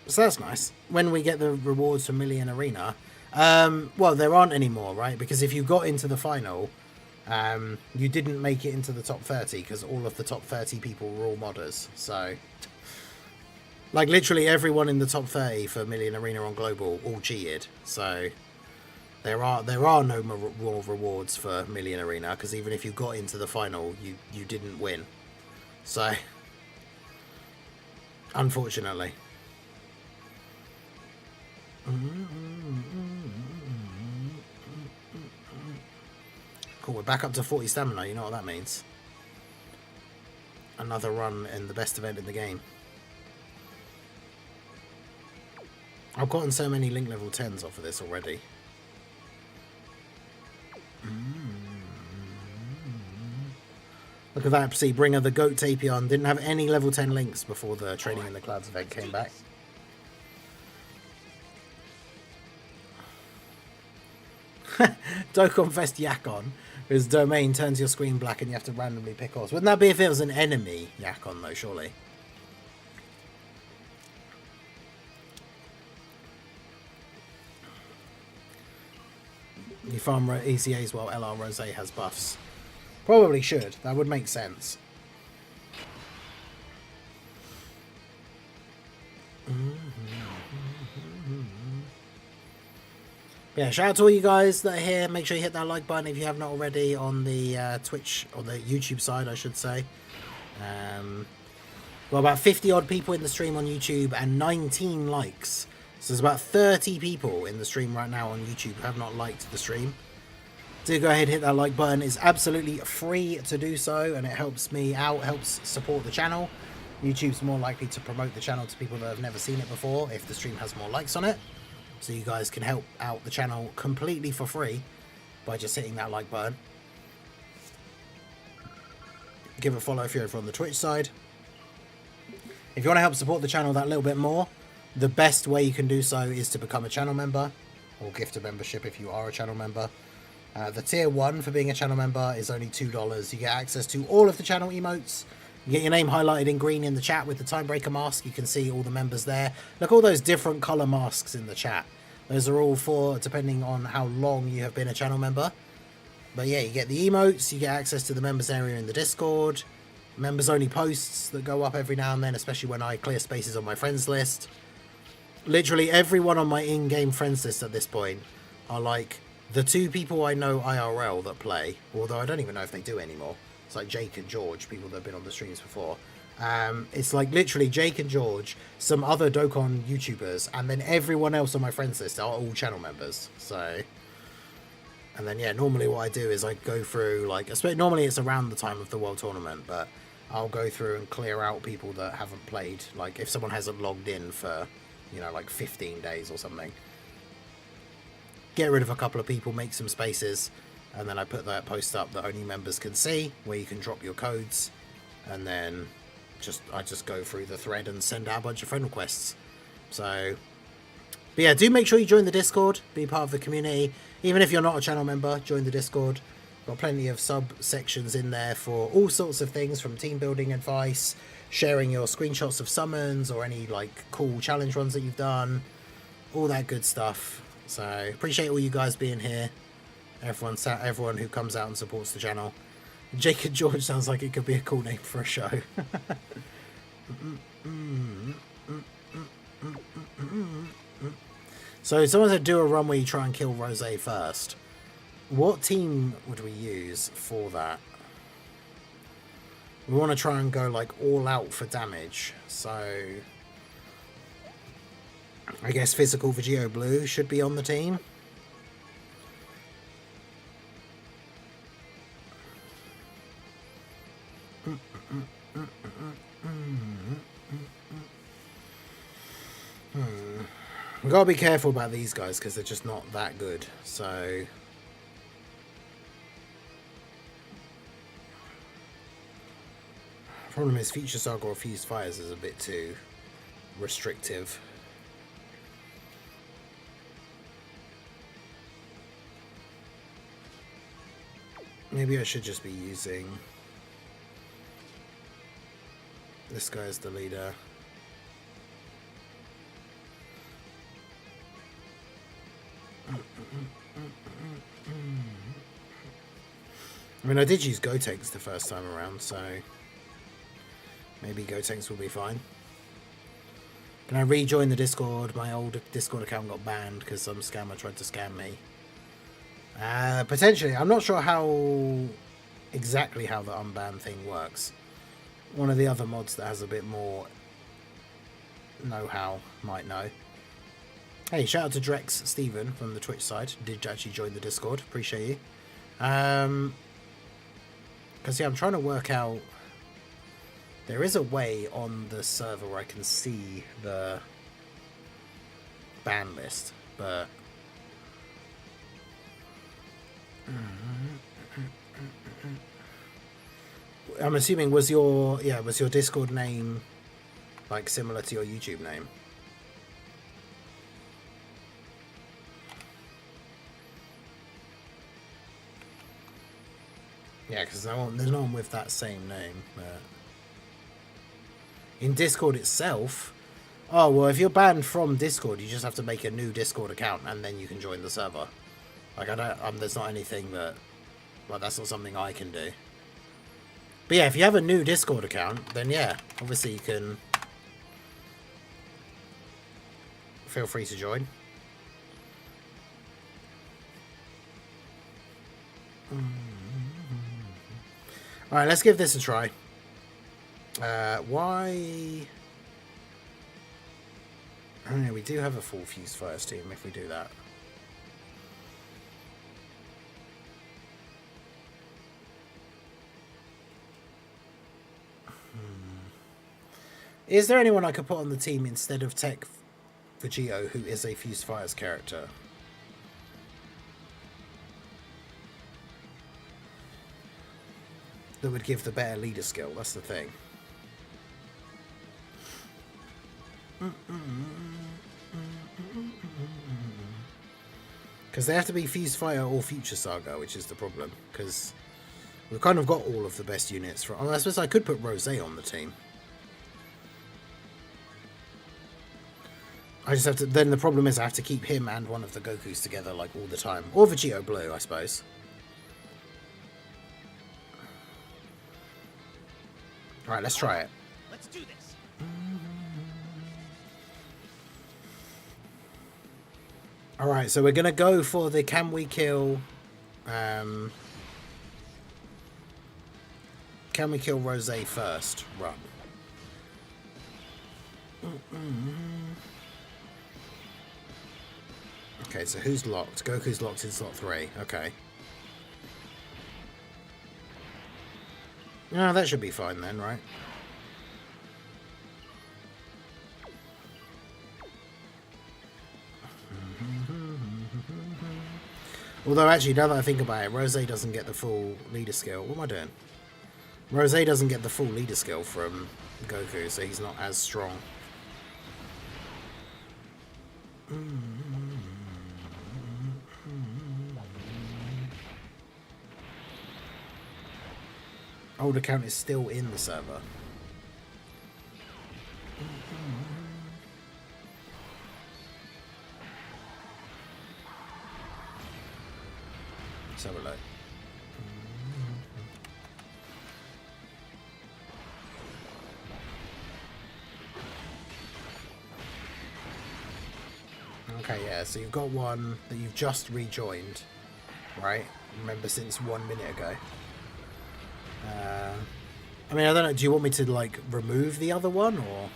So that's nice. When we get the rewards for Million Arena, well, there aren't anymore, right? Because if you got into the final, you didn't make it into the top 30 because all of the top 30 people were all modders. So, like, literally everyone in the top 30 for Million Arena on Global all cheated. So, there are no more rewards for Million Arena because even if you got into the final, you didn't win. So, unfortunately. Cool, we're back up to 40 stamina, you know what that means. Another run in the best event in the game. I've gotten so many Link level 10s off of this already. Look at that, see, Bringer, the GOAT Tapion, didn't have any level 10 links before the Training in the Clouds event came back. Dokkan Fest Yakon, whose domain turns your screen black and you have to randomly pick horse. Wouldn't that be if it was an enemy Yakon though, surely? You farm ECAs while LR Rose has buffs. Probably should. That would make sense. Yeah, shout out to all you guys that are here. Make sure you hit that like button if you have not already on the Twitch, or the YouTube side, I should say. Well, about 50 odd people in the stream on YouTube and 19 likes. So there's about 30 people in the stream right now on YouTube who have not liked the stream. Do go ahead and hit that like button. It's absolutely free to do so, and it helps me out, helps support the channel. YouTube's more likely to promote the channel to people that have never seen it before if the stream has more likes on it. So you guys can help out the channel completely for free by just hitting that like button. Give a follow if you're over on the Twitch side. If you want to help support the channel that little bit more, the best way you can do so is to become a channel member or gift a membership if you are a channel member. The tier 1 for being a channel member is only $2. You get access to all of the channel emotes. You get your name highlighted in green in the chat with the Timebreaker mask. You can see all the members there. Look, all those different colour masks in the chat. Those are all for depending on how long you have been a channel member. But yeah, you get the emotes, you get access to the members area in the Discord, members only posts that go up every now and then, especially when I clear spaces on my friends list. Literally everyone on my in-game friends list at this point are like the 2 people I know IRL that play, although I don't even know if they do anymore. It's like Jake and George, people that have been on the streams before. It's like literally Jake and George, some other Dokkan YouTubers, and then everyone else on my friends list are all channel members. So, and then yeah, normally what I do is I go through, like, normally it's around the time of the World Tournament, but I'll go through and clear out people that haven't played. Like if someone hasn't logged in for, you know, like 15 days or something. Get rid of a couple of people, make some spaces, and then I put that post up that only members can see, where you can drop your codes, and then I just go through the thread and send out a bunch of friend requests. So, but yeah, do make sure you join the Discord, be part of the community. Even if you're not a channel member, join the Discord. Got plenty of subsections in there for all sorts of things, from team building advice, sharing your screenshots of summons or any like cool challenge runs that you've done, all that good stuff. So appreciate all you guys being here. Everyone who comes out and supports the channel. Jake and George sounds like it could be a cool name for a show. So someone said do a run where you try and kill Rose first. What team would we use for that? We want to try and go like all out for damage. So I guess physical Vegito Blue should be on the team. We've got to be careful about these guys because they're just not that good. So problem is Future Saga or Fused Fires is a bit too restrictive. Maybe I should just be using this guy as the leader. I mean, I did use Gotenks the first time around, so maybe Gotenks will be fine. Can I rejoin the Discord? My old Discord account got banned because some scammer tried to scam me. Potentially. I'm not sure exactly how the unban thing works. One of the other mods that has a bit more know-how might know. Hey, shout out to Drex Steven from the Twitch side. Did actually join the Discord. Appreciate you. Because, yeah, I'm trying to work out... There is a way on the server where I can see the ban list, but... I'm assuming was your Discord name like similar to your YouTube name? Yeah, because there's no one with that same name. But in Discord itself, oh well, if you're banned from Discord, you just have to make a new Discord account and then you can join the server. Like there's not anything that, well, that's not something I can do. But yeah, if you have a new Discord account, then yeah, obviously you can feel free to join. Alright, let's give this a try. Why... Oh yeah, we do have a full Fused Fires team if we do that. Is there anyone I could put on the team instead of Tech Vegito who is a Fused Fires character? That would give the better leader skill, that's the thing. Because they have to be Fused Fire or Future Saga, which is the problem. Because we've kind of got all of the best units from... I suppose I could put Rose on the team. I just have to... Then the problem is I have to keep him and one of the Gokus together like all the time. Or Vegito Blue, I suppose. Alright, let's try it. Let's do this. Alright, so we're going to go for the can we kill Rose first run. Okay, so who's locked? Goku's locked in slot 3. Okay. No, that should be fine then, right? Although, actually, now that I think about it, Rose doesn't get the full leader skill. What am I doing? Rose doesn't get the full leader skill from Goku, so he's not as strong. Old account is still in the server. Let's have a look. Okay, yeah, Yeah, so you've got one that you've just rejoined, right? Remember, since 1 minute ago. I mean, I don't know. Do you want me to, like, remove the other one, or?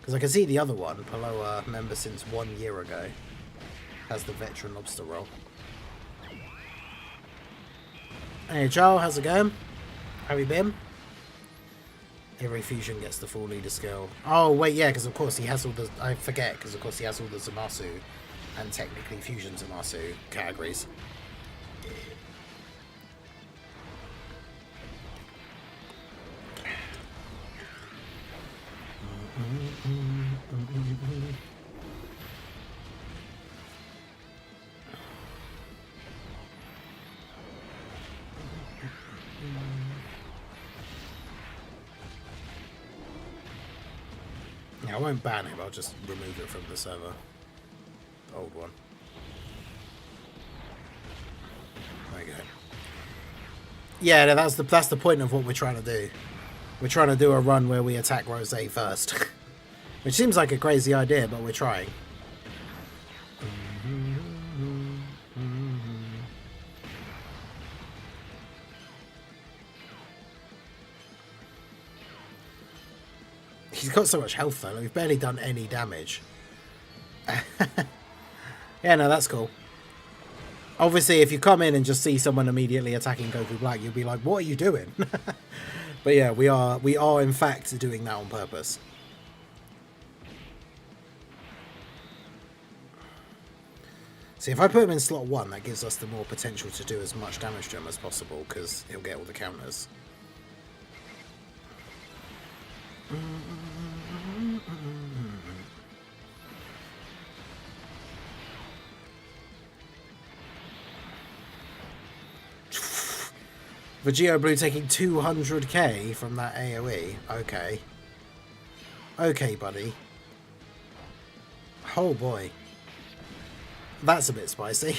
Because I can see the other one, Paloa, member since 1 year ago, has the veteran lobster roll. Hey, Joel, how's it going? How you been? Every fusion gets the full leader skill. Oh, wait, yeah, because of course he has all the... I forget, because of course he has all the Zamasu and technically fusion Zamasu categories. Yeah, I won't ban him, I'll just remove it from the server. The old one. There you go. Yeah, no, that's the point of what we're trying to do. We're trying to do a run where we attack Rose first. Which seems like a crazy idea, but we're trying. He's got so much health though, we've barely done any damage. Yeah, no, that's cool. Obviously, if you come in and just see someone immediately attacking Goku Black, you'll be like, what are you doing? But yeah, we are in fact doing that on purpose. See, if I put him in slot 1, that gives us the more potential to do as much damage to him as possible, because he'll get all the counters. Vegito Blue taking 200k from that AoE. Okay. Okay, buddy. Oh boy. That's a bit spicy.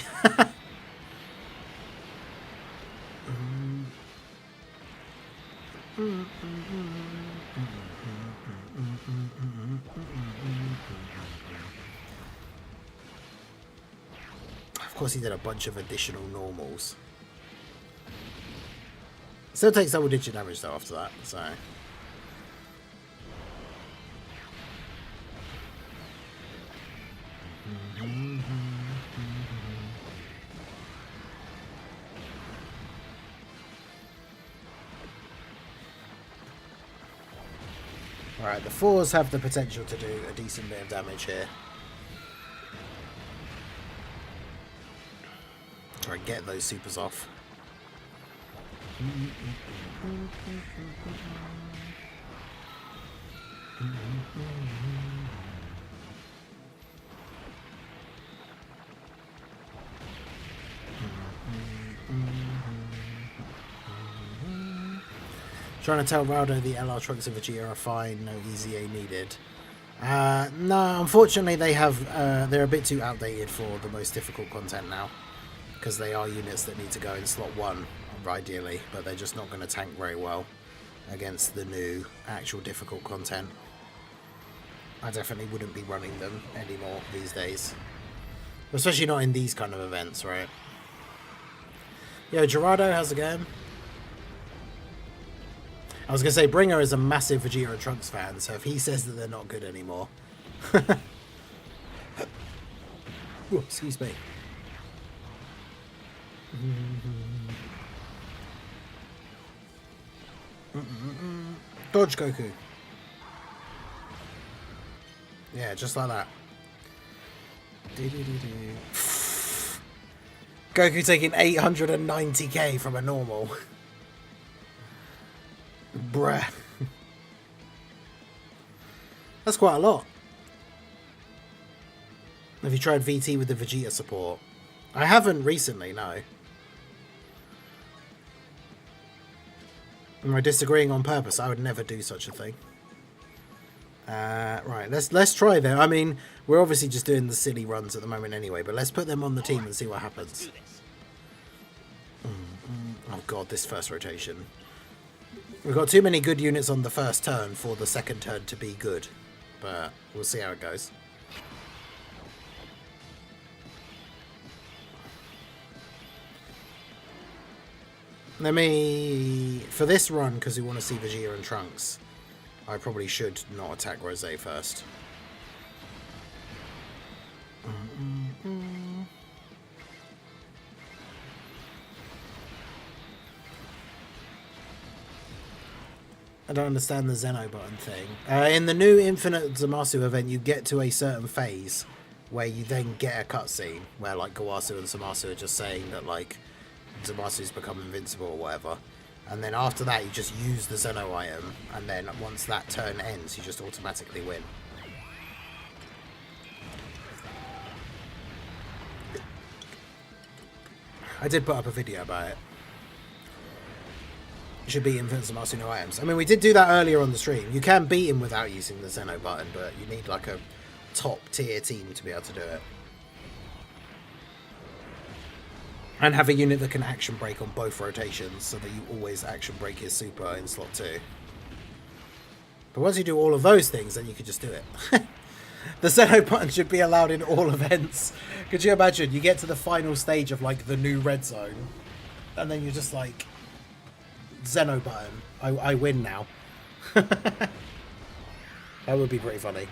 Of course he did a bunch of additional normals. Still takes double digit damage though after that, so... Alright, the 4s have the potential to do a decent bit of damage here. Try and get those supers off. Trying to tell Raldo the LR trunks of Vegeta are fine, no EZA needed. No, unfortunately they have they're a bit too outdated for the most difficult content now, because they are units that need to go in slot 1 ideally, but they're just not going to tank very well against the new actual difficult content. I definitely wouldn't be running them anymore these days, especially not in these kind of events, right? Yo, Gerardo, how's it going? I was going to say, Bringer is a massive Vegeta and Trunks fan, so if he says that they're not good anymore... Ooh, excuse me. Dodge Goku. Yeah, just like that. Goku taking 890k from a normal. Bruh. That's quite a lot. Have you tried VT with the Vegeta support? I haven't recently, no. Am I disagreeing on purpose? I would never do such a thing. Right, let's try them. I mean, we're obviously just doing the silly runs at the moment anyway, but let's put them on the team and see what happens. Oh god, this first rotation. We've got too many good units on the first turn for the second turn to be good, but we'll see how it goes. Let me... For this run, because we want to see Vegeta and Trunks, I probably should not attack Rose first. I don't understand the Zeno button thing. In the new Infinite Zamasu event, you get to a certain phase where you then get a cutscene where like Gawasu and Zamasu are just saying that like Zamasu's become invincible or whatever. And then after that, you just use the Zeno item, and then once that turn ends, you just automatically win. I did put up a video about it. You should beat Infinite Zamasu no items. I mean, we did do that earlier on the stream. You can beat him without using the Zeno button, but you need like a top tier team to be able to do it. And have a unit that can action break on both rotations, so that you always action break his super in slot 2. But once you do all of those things, then you can just do it. The Zeno button should be allowed in all events. Could you imagine? You get to the final stage of like the new red zone, and then you're just like, Zeno button. I win now. That would be pretty funny.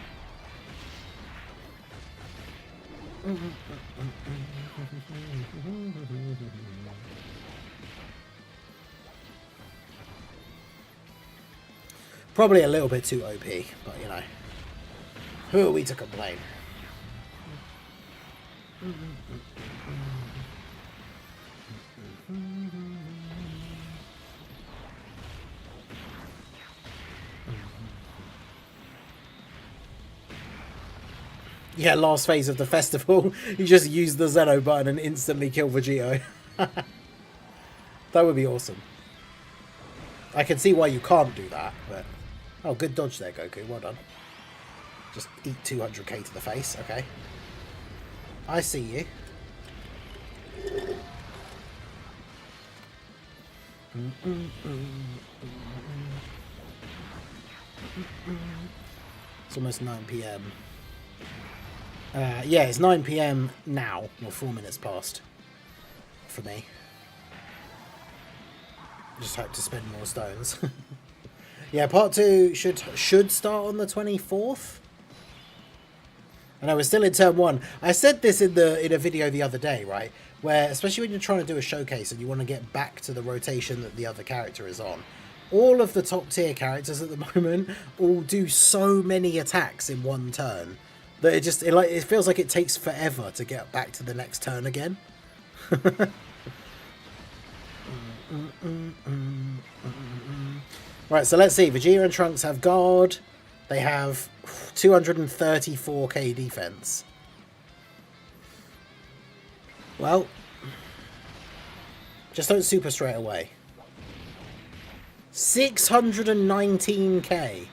Probably a little bit too OP, but you know, who are we to complain? Yeah, last phase of the festival, you just use the Zeno button and instantly kill Vegito. That would be awesome. I can see why you can't do that, but... Oh, good dodge there, Goku. Well done. Just eat 200k to the face. Okay. I see you. It's almost 9 PM. Yeah, it's 9 PM now. Well, 4 minutes past. For me. Just hope to spend more stones. Yeah, part 2 should start on the 24th. I know we're still in turn 1. I said this in a video the other day, right? Where, especially when you're trying to do a showcase and you want to get back to the rotation that the other character is on, all of the top tier characters at the moment all do so many attacks in one turn that it feels like it takes forever to get back to the next turn again. Right, so let's see. Vegeta and Trunks have guard. They have 234k defense. Well, just don't super straight away. 619k.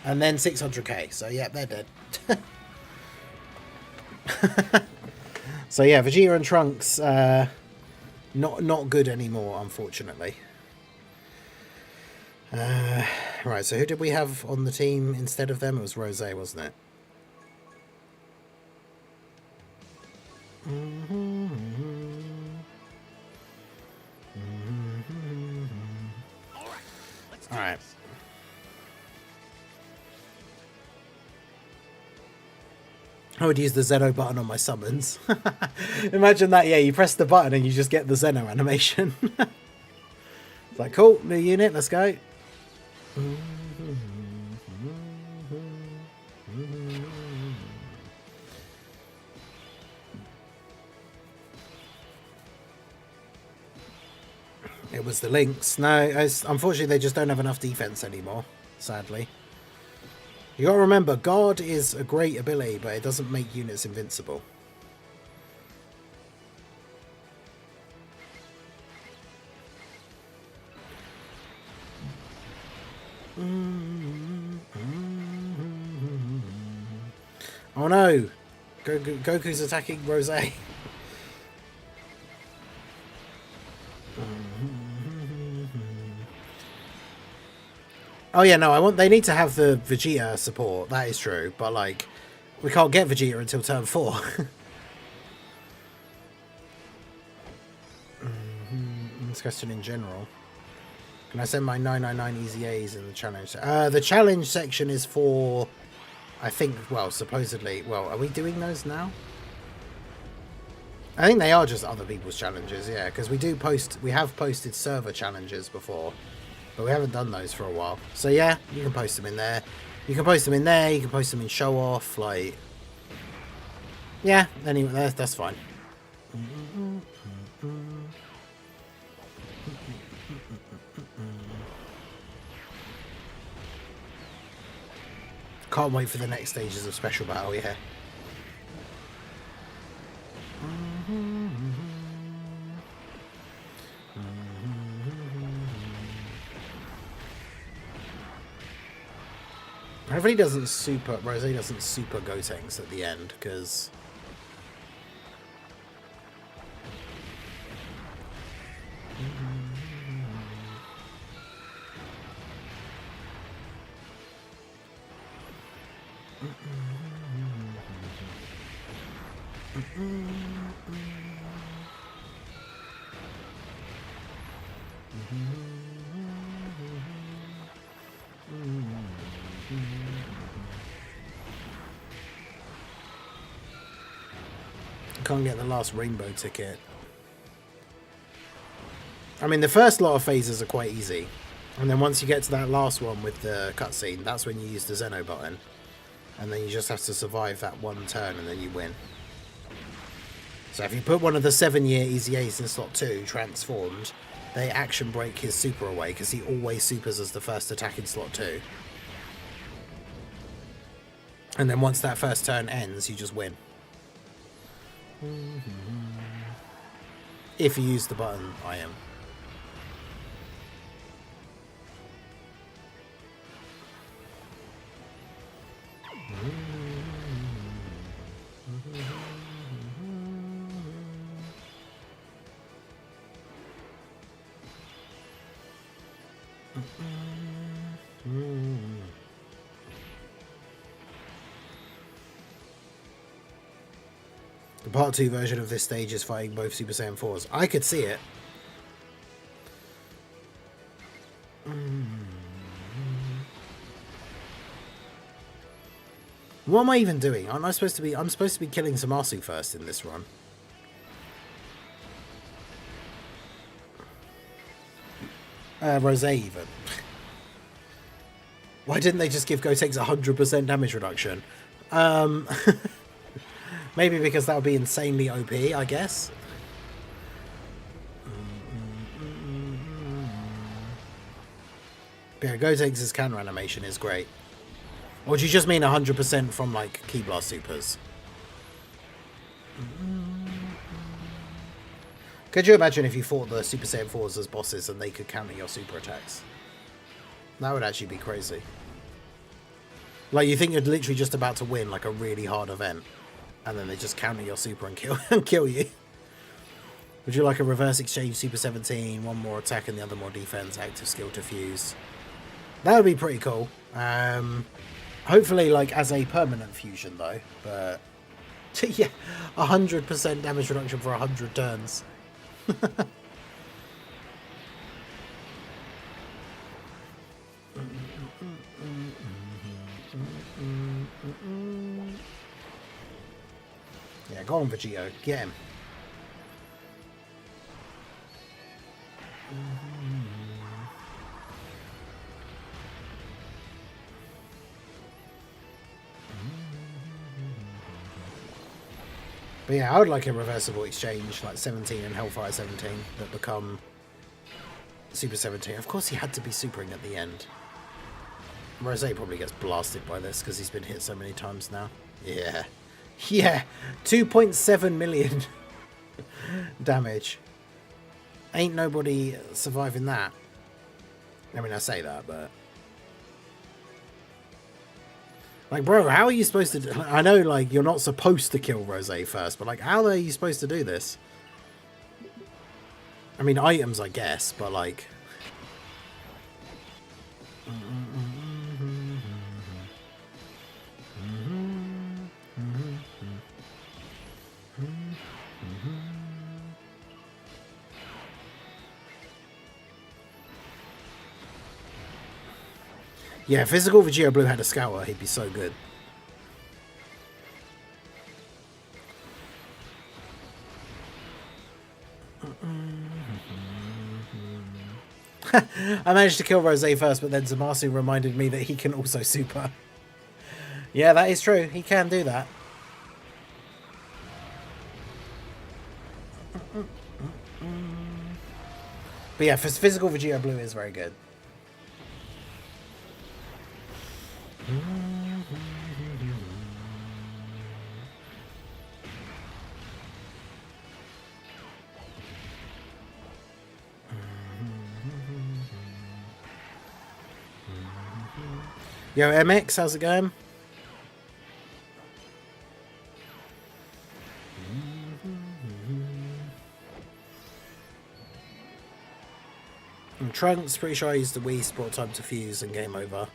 And then 600k. So, yeah, they're dead. So, yeah, Vegeta and Trunks, not good anymore, unfortunately. Right, so who did we have on the team instead of them? It was Rose, wasn't it? Alright. I would use the Zeno button on my summons. Imagine that, yeah, you press the button and you just get the Zeno animation. It's like, cool, new unit, let's go. It was the Lynx. No, unfortunately they just don't have enough defense anymore, sadly. You gotta remember, guard is a great ability, but it doesn't make units invincible. Oh no! Goku's attacking Rose. Oh yeah, no, they need to have the Vegeta support, that is true, but like, we can't get Vegeta until turn 4. This question in general. Can I send my 999 Easy A's in the challenge? The challenge section is for, I think, well, supposedly, well, are we doing those now? I think they are just other people's challenges, yeah, because we have posted server challenges before, but we haven't done those for a while. So yeah, you can post them in there. You can post them in there, you can post them in show off, like, yeah, anyway, that's fine. Can't wait for the next stages of Special Battle, yeah. Hopefully Rosé doesn't super Gotenks at the end, because... Can't get the last rainbow ticket. I mean, the first lot of phases are quite easy. And then once you get to that last one with the cutscene, that's when you use the Zeno button. And then you just have to survive that one turn and then you win. So if you put one of the 7-year Easy A's in slot 2, transformed, they action break his super away because he always supers as the first attack in slot 2. And then once that first turn ends, you just win. If you use the button, I am. The Part 2 version of this stage is fighting both Super Saiyan 4s. I could see it. What am I even doing? I'm supposed to be killing Zamasu first in this run. Rosé even. Why didn't they just give Gotenks 100% damage reduction? Maybe because that would be insanely OP, I guess. But yeah, Gotenks' counter animation is great. Or do you just mean 100% from, like, Ki Blast Supers? Could you imagine if you fought the Super Saiyan 4s as bosses and they could counter your super attacks? That would actually be crazy. Like, you think you're literally just about to win, like, a really hard event. And then they just counter your super and kill you. Would you like a reverse exchange Super 17, one more attack and the other more defense, active skill to fuse? That would be pretty cool. Hopefully, like, as a permanent fusion, though. But, yeah, 100% damage reduction for 100 turns. Yeah, go on, Vegito. Get him. But yeah, I would like a reversible exchange, like 17 and Hellfire 17, that become Super 17. Of course he had to be supering at the end. Rosé probably gets blasted by this because he's been hit so many times now. Yeah. Yeah, 2.7 million damage. Ain't nobody surviving that. I mean, I say that, but... Like, bro, how are you supposed to... I know, like, you're not supposed to kill Rosé first, but, like, how are you supposed to do this? I mean, items, I guess, but, like... Yeah, physical Vegeta Blue had a Scour, he'd be so good. I managed to kill Rose first, but then Zamasu reminded me that he can also super. Yeah, that is true. He can do that. But yeah, physical Vegeta Blue is very good. Yo, MX, how's it going? Trunks, pretty sure I used the Wii Sport Time to fuse and game over.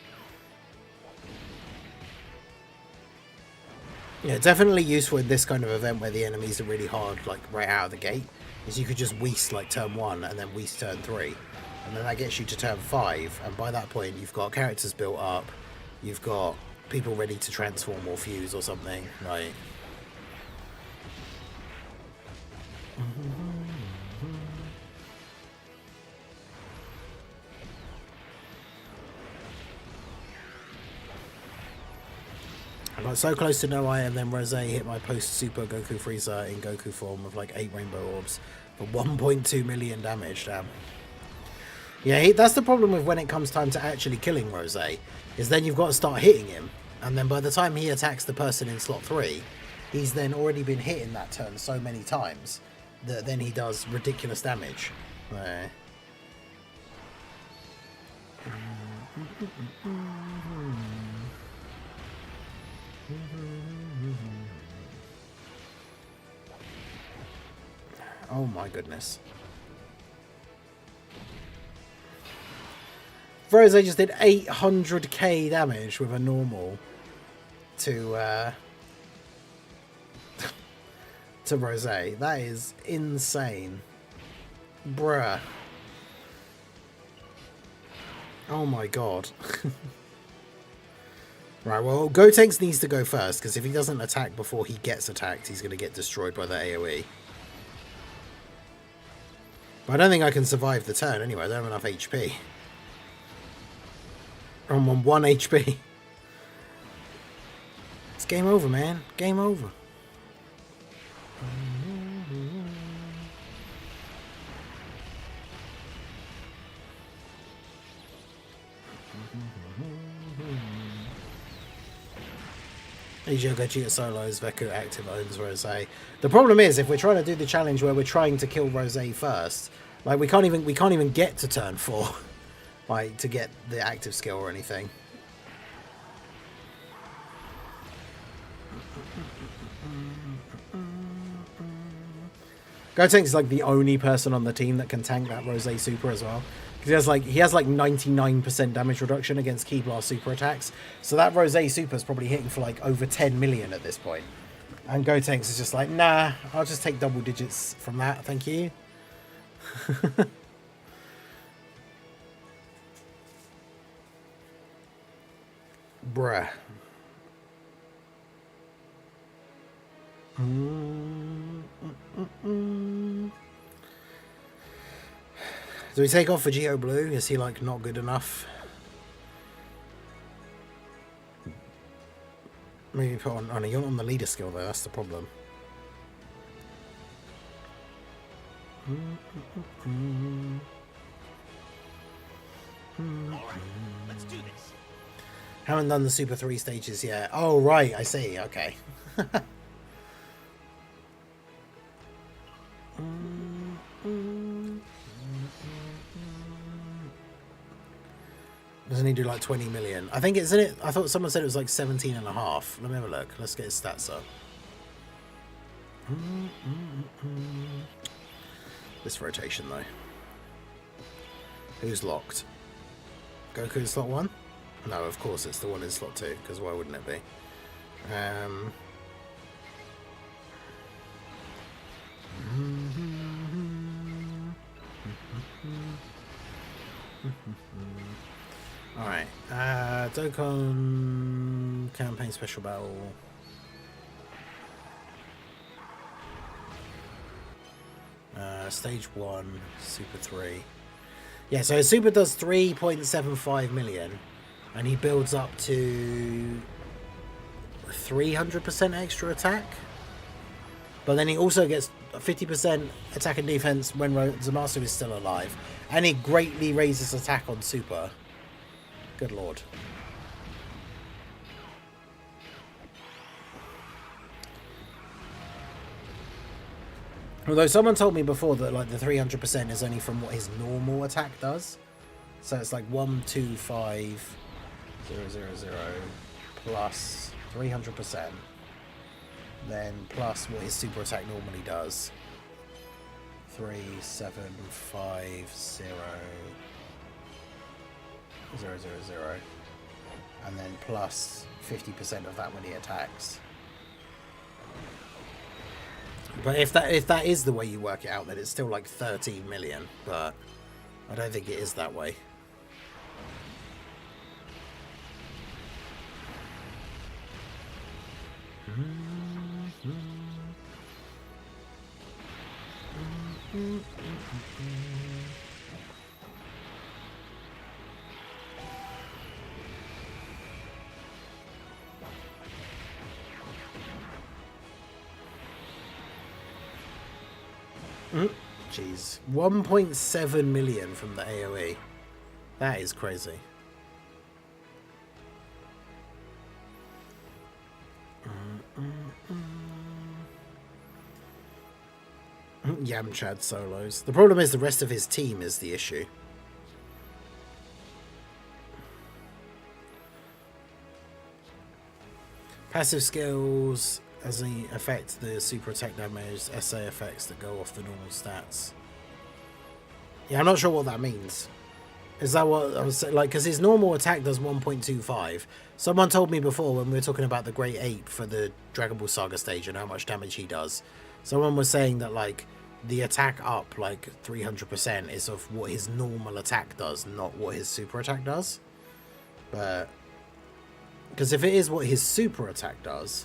Yeah, definitely useful in this kind of event where the enemies are really hard, like right out of the gate. Is you could just Weast like turn 1 and then Weast turn 3. And then that gets you to turn 5, and by that point you've got characters built up, you've got people ready to transform or fuse or something, right? I got so close to no eye, and then Rose hit my post-Super Goku Frieza in Goku form of like 8 rainbow orbs for 1.2 million damage, damn. Yeah, that's the problem with when it comes time to actually killing Rose, is then you've got to start hitting him, and then by the time he attacks the person in slot 3, he's then already been hit in that turn so many times that then he does ridiculous damage. Oh my goodness. Rose just did 800k damage with a normal to to Rose. That is insane. Bruh. Oh my god. Right, well, Gotenks needs to go first, because if he doesn't attack before he gets attacked, he's going to get destroyed by the AoE. But I don't think I can survive the turn anyway. I don't have enough HP. I'm on 1 HP. It's game over, man. Game over. Gogeta solos, Veku active owns Rose. The problem is, if we're trying to do the challenge where we're trying to kill Rose first, like we can't even get to turn 4, like to get the active skill or anything. Gotenks is like the only person on the team that can tank that Rose super as well. Because he has like 99% damage reduction against Ki Blast super attacks. So that Rose super is probably hitting for like over 10 million at this point. And Gotenks is just like, nah, I'll just take double digits from that, thank you. Bruh. Do we take off for Geo Blue? Is he like not good enough? Maybe put on. Oh no, you're not on the leader skill though. That's the problem. All right, let's do this. Haven't done the Super 3 stages yet. Oh right, I see. Okay. Doesn't he do like 20 million? I think isn't it? I thought someone said it was like 17 and a half. Let me have a look. Let's get his stats up. This rotation though. Who's locked? Goku in slot 1? No, of course it's the one in slot 2, because why wouldn't it be? Alright, Dokkan campaign special battle. Stage 1, Super 3. Yeah, so Super does 3.75 million, and he builds up to 300% extra attack. But then he also gets 50% attack and defense when Zamasu is still alive, and he greatly raises attack on Super. Good lord. Although someone told me before that like the 300% is only from what his normal attack does. So it's like 125,000 plus 300%. Then plus what his super attack normally does. 3,750,000. And then plus 50% of that when he attacks. But if that is the way you work it out, then it's still like 13 million. But I don't think it is that way. Jeez. 1.7 million from the AoE. That is crazy. Yamchad solos. The problem is the rest of his team is the issue. Passive skills as they affect the super attack damage, SA effects that go off the normal stats. Yeah, I'm not sure what that means. Is that what I was saying? Like, because his normal attack does 1.25. Someone told me before when we were talking about the Great Ape for the Dragon Ball Saga stage and how much damage he does. Someone was saying that, like, the attack up, like, 300% is of what his normal attack does, not what his super attack does. But, because if it is what his super attack does,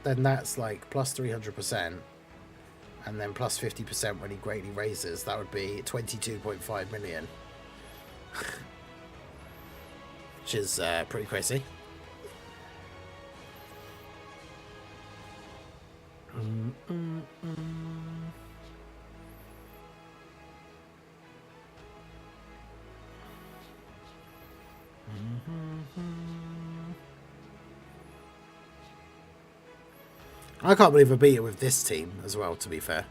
then that's, like, plus 300%. And then plus 50% when he greatly raises. That would be 22.5 million. Which is pretty crazy. I can't believe I beat it with this team as well, to be fair.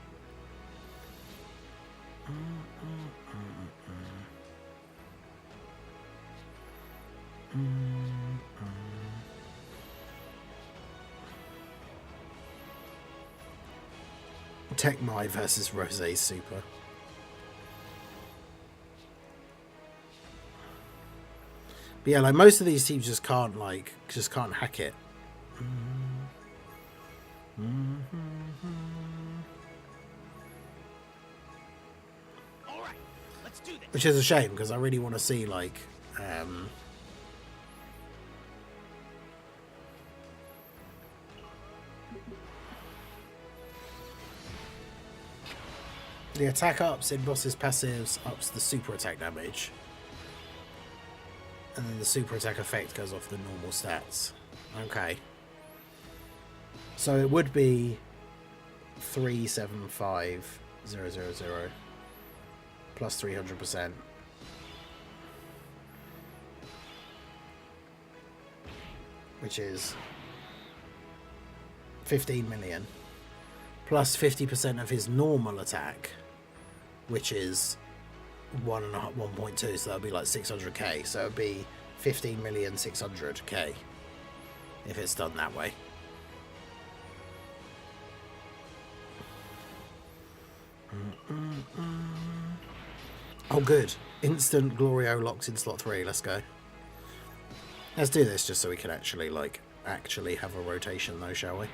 Tecmai versus Rose Super. But yeah, like most of these teams just can't hack it. All right, let's do this. Which is a shame because I really want to see like the attack ups in bosses' passives ups the super attack damage, and then the super attack effect goes off the normal stats. Okay. So it would be 375,000 plus 300%. Which is 15 million. Plus 50% of his normal attack, which is 1.2, so that would be like 600k. So it would be 15,600,000 if it's done that way. Oh good, instant Glorio locks in slot 3, let's go. Let's do this just so we can actually have a rotation though, shall we?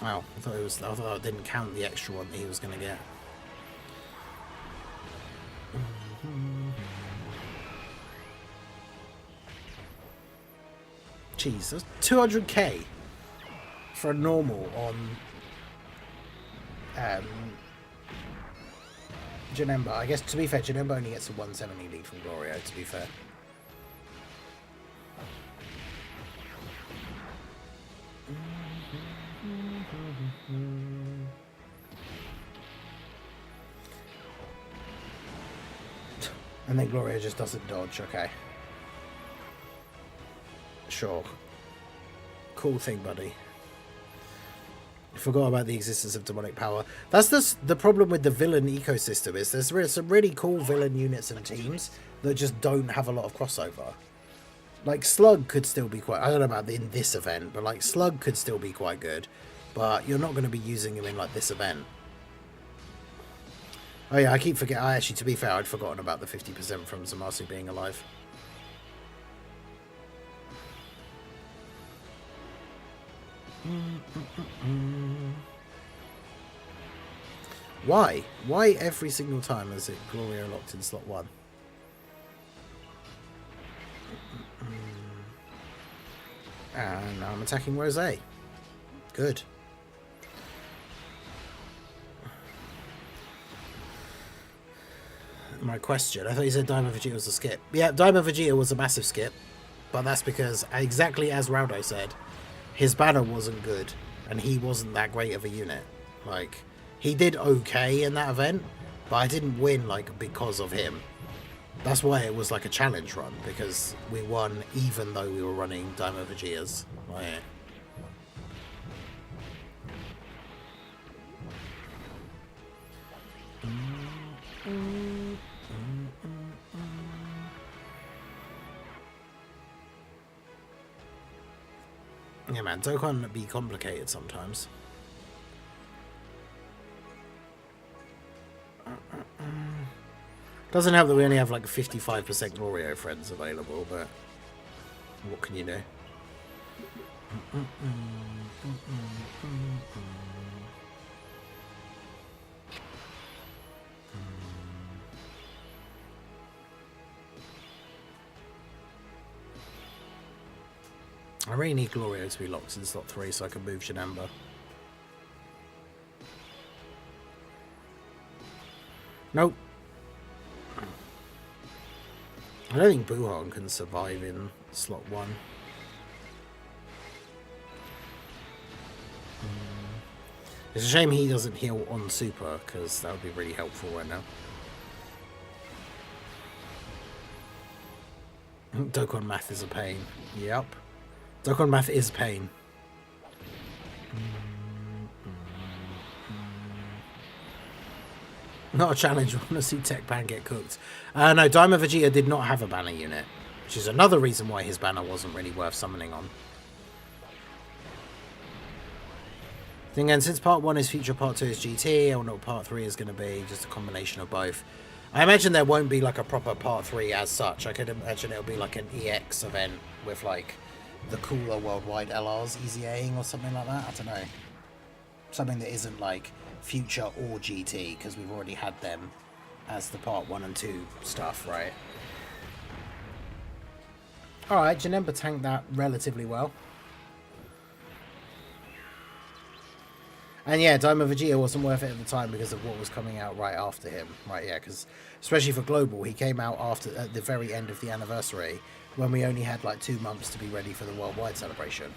Wow, I thought I didn't count the extra one that he was going to get. Jeez, that's 200k for a normal on Janemba. I guess, to be fair, Janemba only gets a 170 lead from Glorio, to be fair. And then Gloria just doesn't dodge, okay. Sure. Cool thing, buddy. Forgot about the existence of demonic power. That's the problem with the villain ecosystem, is there's some really cool villain units and teams that just don't have a lot of crossover. Like Slug could still be quite, I don't know about in this event, but like Slug could still be quite good, but you're not going to be using him in like this event. Oh yeah, I keep forgetting. Actually, to be fair, I'd forgotten about the 50% from Zamasu being alive. Why? Why every single time is it Gloria locked in slot 1? And now I'm attacking Rose. Good. My question. I thought you said Diamond Vegeta was a skip. Yeah, Diamond Vegeta was a massive skip. But that's because, exactly as Raudo said, his banner wasn't good. And he wasn't that great of a unit. Like, he did okay in that event, but I didn't win, like, because of him. That's why it was like a challenge run, because we won even though we were running Diamond Vegetas. Like, yeah, man, Dokkan be complicated sometimes. Doesn't help that we only have like 55% Glorio friends available, but what can you do? I really need Glorio to be locked in slot 3 so I can move Janemba. Nope. I don't think Buhan can survive in slot 1. It's a shame he doesn't heal on super, because that would be really helpful right now. Dokkan math is a pain. Yep. Dokkan math is pain. Not a challenge. I want to see Tech Pan get cooked. No, Diamond Vegeta did not have a banner unit, which is another reason why his banner wasn't really worth summoning on. Then again, since part 1 is future, part 2 is GT, I don't know what part 3 is going to be, just a combination of both. I imagine there won't be like a proper part 3 as such. I could imagine it'll be like an EX event with like the cooler worldwide LRs easy-Aing or something like that. I don't know. Something that isn't like future or GT, because we've already had them as the part 1 and 2 stuff, right? Alright, Janemba tanked that relatively well. And yeah, Diamond Vegeta wasn't worth it at the time because of what was coming out right after him. Right, yeah, because especially for Global, he came out after at the very end of the anniversary when we only had like 2 months to be ready for the worldwide celebration.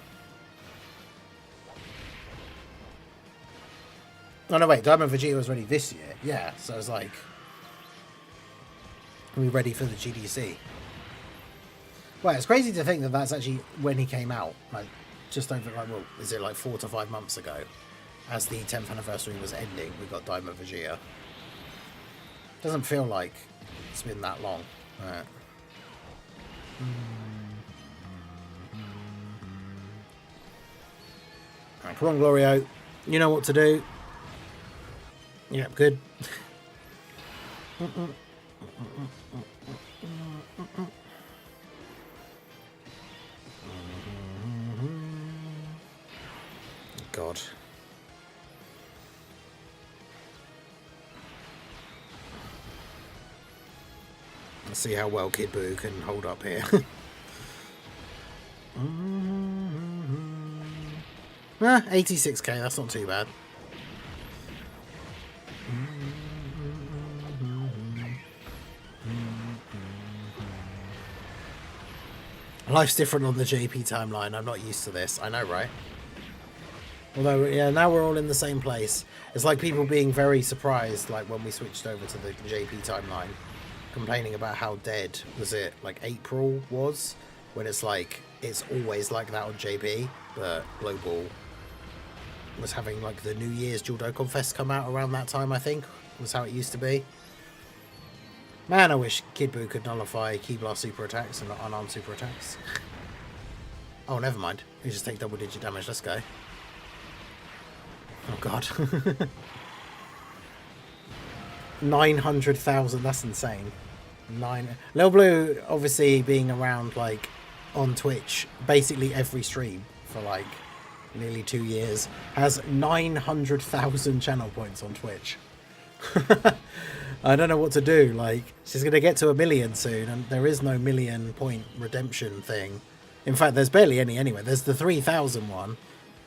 Oh no, wait, Diamond Vegeta was ready this year. Yeah, so it's like, are we ready for the GDC? Well, it's crazy to think that that's actually when he came out. Like, just over, like, well, is it like 4 to 5 months ago? As the 10th anniversary was ending, we got Diamond Vegeta. Doesn't feel like it's been that long. Right. Right, come on, Glorio. You know what to do. Yep, good. God. Let's see how well Kid Buu can hold up here. 86k, that's not too bad. Life's different on the JP timeline. I'm not used to this. I know, right? Although, yeah, now we're all in the same place. It's like people being very surprised, like when we switched over to the JP timeline, complaining about how dead, was it, like April was? When it's like, it's always like that on JP, but Global was having like the New Year's Dual Dokkan Fest come out around that time, I think, was how it used to be. Man, I wish Kid Buu could nullify Ki Blast super attacks and not unarmed super attacks. Oh, never mind. You just take double digit damage. Let's go. Oh, God. 900,000. That's insane. Lil Blue, obviously, being around, like, on Twitch, basically every stream for, like, nearly 2 years, has 900,000 channel points on Twitch. I don't know what to do. Like, she's going to get to 1 million soon, and there is no 1,000,000 point redemption thing. In fact, there's barely any anyway. There's the 3,000 one,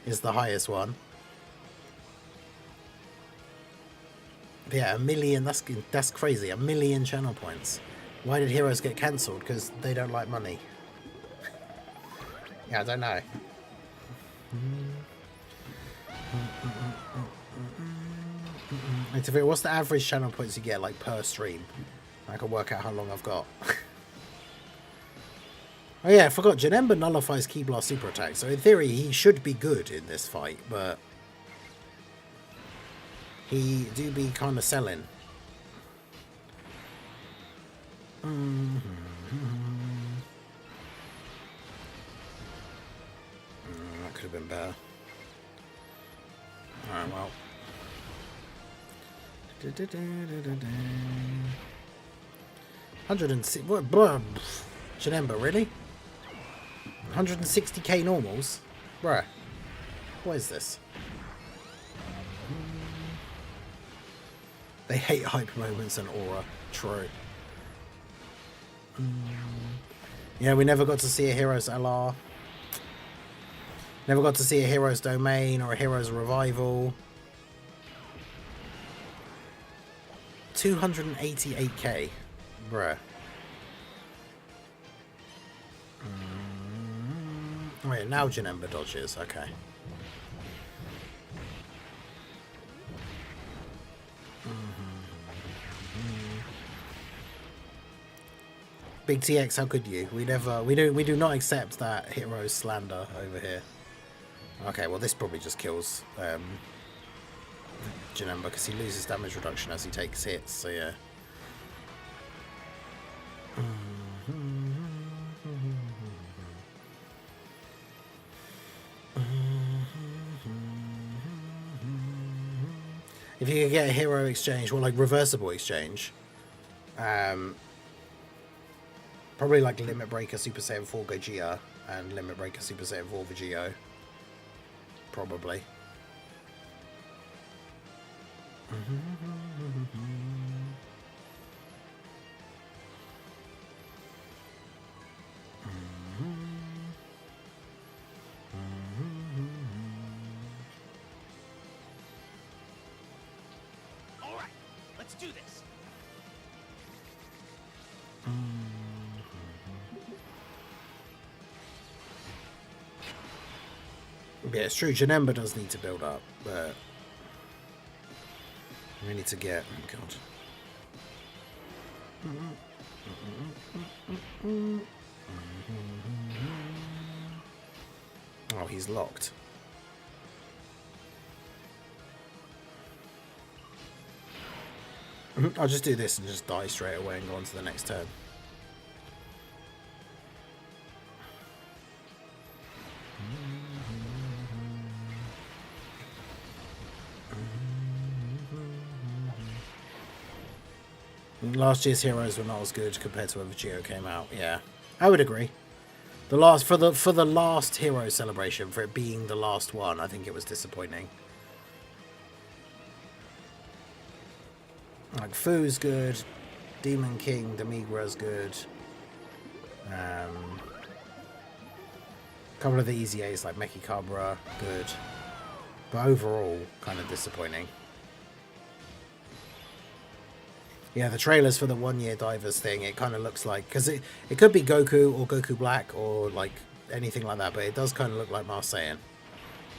is the highest one. But yeah, 1 million. That's crazy. 1 million channel points. Why did Heroes get cancelled? Because they don't like money. Yeah, I don't know. What's the average channel points you get, like, per stream? I can work out how long I've got. Oh yeah, I forgot. Janemba nullifies Ki Blast super attack, so in theory he should be good in this fight, but he do be kind of selling. That could have been better. Alright, well. 106. What? Janemba, really? 160k normals? Bruh. What is this? They hate hype moments and aura. True. Yeah, we never got to see a Hero's LR. Never got to see a Hero's Domain or a Hero's Revival. 288k. Bruh. Wait, now Janemba dodges. Okay. Big TX, how could you? We do not accept that hero slander over here. Okay, well this probably just kills Janemba because he loses damage reduction as he takes hits, so yeah. If you could get a hero exchange, well, like reversible exchange, probably like Limit Breaker Super Saiyan 4 Gogeta and Limit Breaker Super Saiyan 4 Vegito. Probably. All right, let's do this. Yeah, it's true. Janemba does need to build up, but we need to get. Oh god. Oh, he's locked. I'll just do this and just die straight away and go on to the next turn. Last year's heroes were not as good compared to when Vegito came out. Yeah, I would agree. The last for the last hero celebration, for it being the last one, I think it was disappointing. Like Fu's good, Demon King, Demigra's good. A couple of the easy A's like Mechicabra, good. But overall, kind of disappointing. Yeah, the trailers for the 1 year divers thing, it kind of looks like, because it could be Goku or Goku Black or like anything like that, but it does kind of look like Marseillan.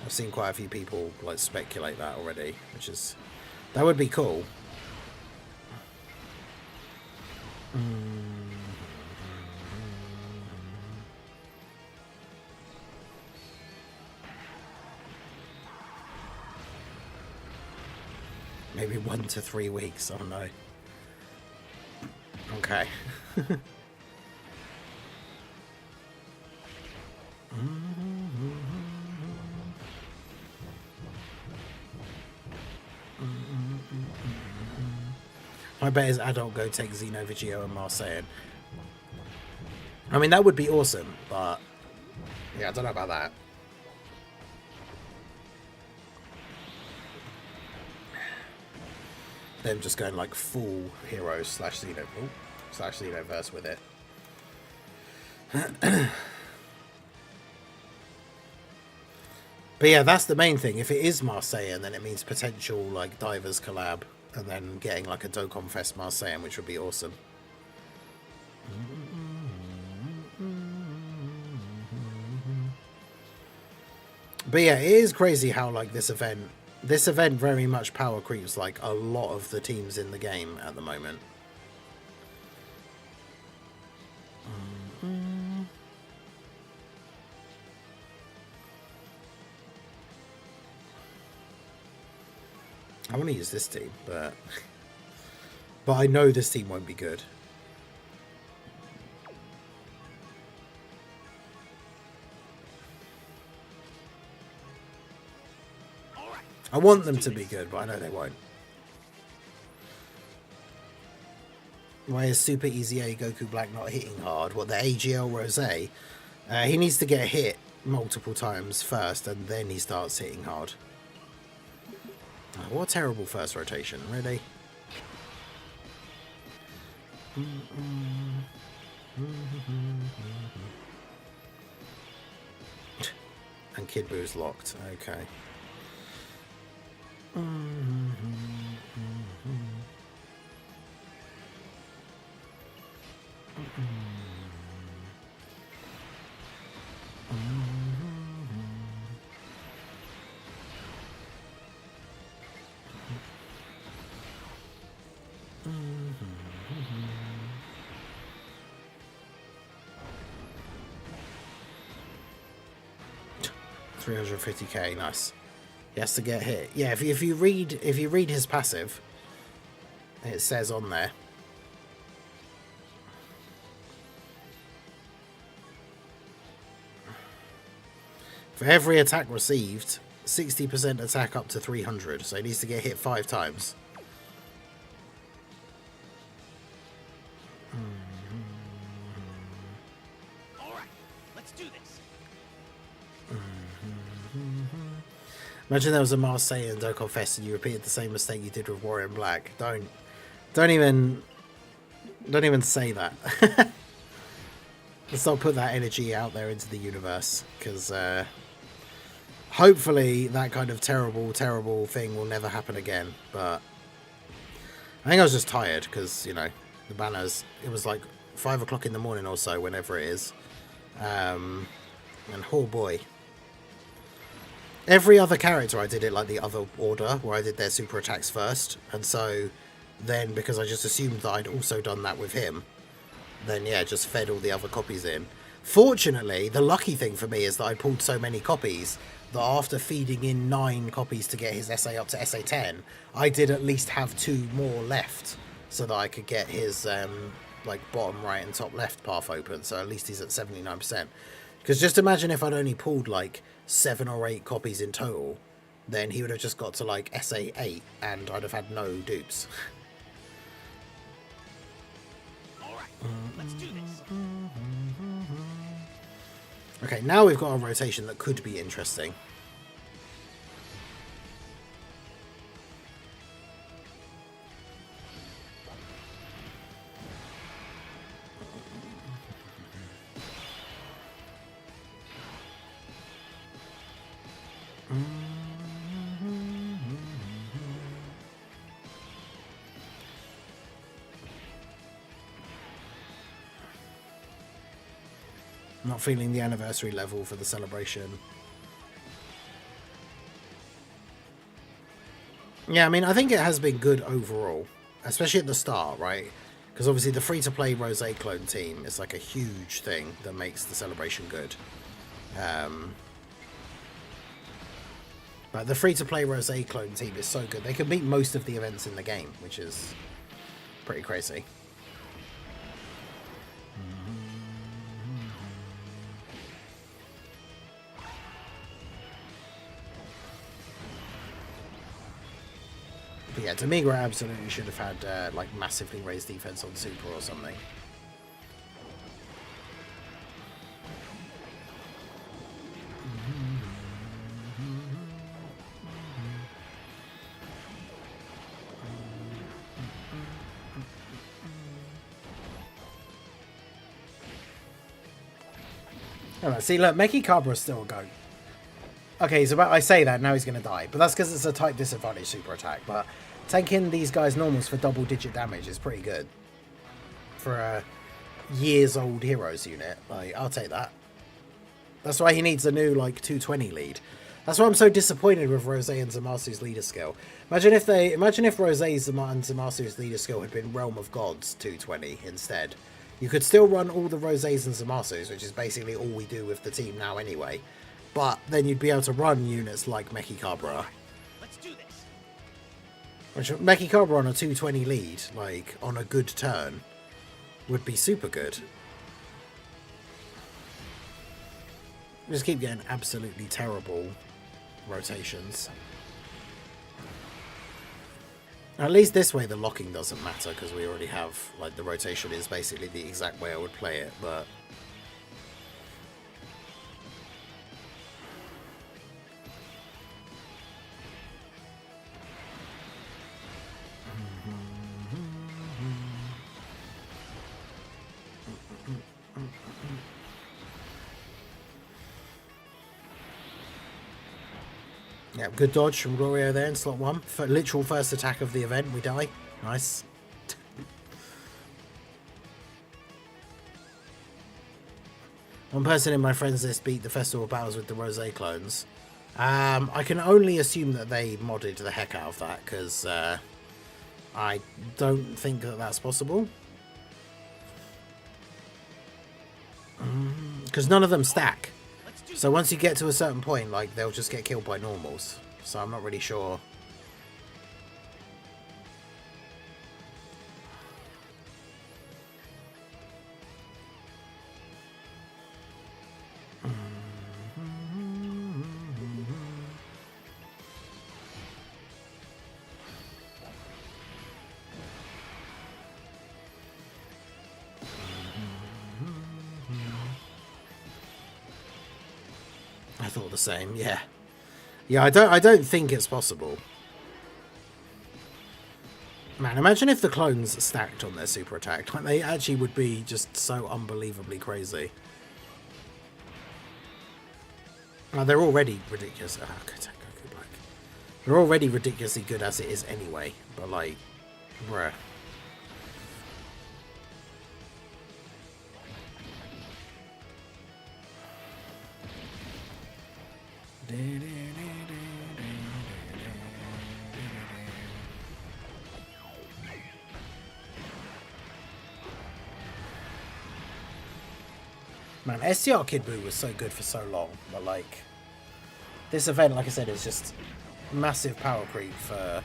I've seen quite a few people like speculate that already, which is, that would be cool. Maybe 1 to 3 weeks, I don't know. Okay. My bet is Adult Go take Xeno, Vegio, and Marseillan. I mean, that would be awesome, but yeah, I don't know about that. Them just going like full Heroes slash Xeno, slash Xenoverse with it. But yeah, that's the main thing. If it is Marseillan, then it means potential like Divers collab, and then getting like a Dokkan Fest Marseillan, which would be awesome. But yeah, it is crazy how like this event very much power creeps like a lot of the teams in the game at the moment. I want to use this team, but I know this team won't be good. I want them to be good, but I know they won't. Why is Super Easy A Goku Black not hitting hard? What, the AGL Rose? He needs to get hit multiple times first, and then he starts hitting hard. Oh, what a terrible first rotation, really? And Kid Boo's locked, okay. $350k, nice. He has to get hit. Yeah, if you read his passive, it says on there. For every attack received, 60% attack up to 300. So he needs to get hit 5 times. All right, let's do this. Imagine there was a Marseillan Dokkan Fest and you repeated the same mistake you did with Warrior in Black. Don't even say that. Let's not put that energy out there into the universe, because hopefully that kind of terrible thing will never happen again. But I think I was just tired because, you know, the banners, it was like 5 o'clock in the morning or so, whenever it is. And oh boy. Every other character I did it like the other order, where I did their super attacks first. And so then, because I just assumed that I'd also done that with him, then yeah, just fed all the other copies in. Fortunately, the lucky thing for me is that I pulled so many copies that after feeding in 9 copies to get his SA up to SA 10, I did at least have 2 more left, so that I could get his like bottom right and top left path open. So at least he's at 79%. Because just imagine if I'd only pulled like 7 or 8 copies in total, then he would have just got to like SA 8 and I'd have had no dupes. Alright, let's do this. Okay, now we've got a rotation that could be interesting. Not feeling the anniversary level for the celebration. Yeah, I mean, I think it has been good overall, especially at the start, right? Because obviously the free-to-play Rosé clone team is like a huge thing that makes the celebration good. But the free-to-play Rosé clone team is so good. They can beat most of the events in the game, which is pretty crazy. But yeah, Demigra absolutely should have had like massively raised defense on Super or something. Alright, see, look, Meki Cabra's still a goat. Okay, he's about. I say that, now he's going to die. But that's because it's a type disadvantage super attack. But tanking these guys' normals for double-digit damage is pretty good. For a years-old heroes unit. Like, I'll take that. That's why he needs a new, like, 220 lead. That's why I'm so disappointed with Rosé and Zamasu's leader skill. Imagine if Rosé's and Zamasu's leader skill had been Realm of Gods 220 instead. You could still run all the Rosés and Zamasus, which is basically all we do with the team now anyway. But then you'd be able to run units like Meki Cabra. Let's do this. Which Meki Cabra on a 220 lead, like on a good turn, would be super good. Just keep getting absolutely terrible rotations. At least this way the locking doesn't matter because we already have, like, the rotation is basically the exact way I would play it, but... Yeah, good dodge from Glorio there in slot 1. For literal first attack of the event, we die. Nice. One person in my friends list beat the Festival Battles with the Rosé clones. I can only assume that they modded the heck out of that, because I don't think that that's possible. Because none of them stack. So once you get to a certain point, like, they'll just get killed by normals. So I'm not really sure. I thought the same, yeah. Yeah, I don't think it's possible. Man, imagine if the clones stacked on their super attack. Like, they actually would be just so unbelievably crazy. They're already ridiculous. Oh, Goku Black. They're already ridiculously good as it is anyway. But, like, bruh. Man, SCR Kid Buu was so good for so long, but like this event, like I said, is just massive power creep for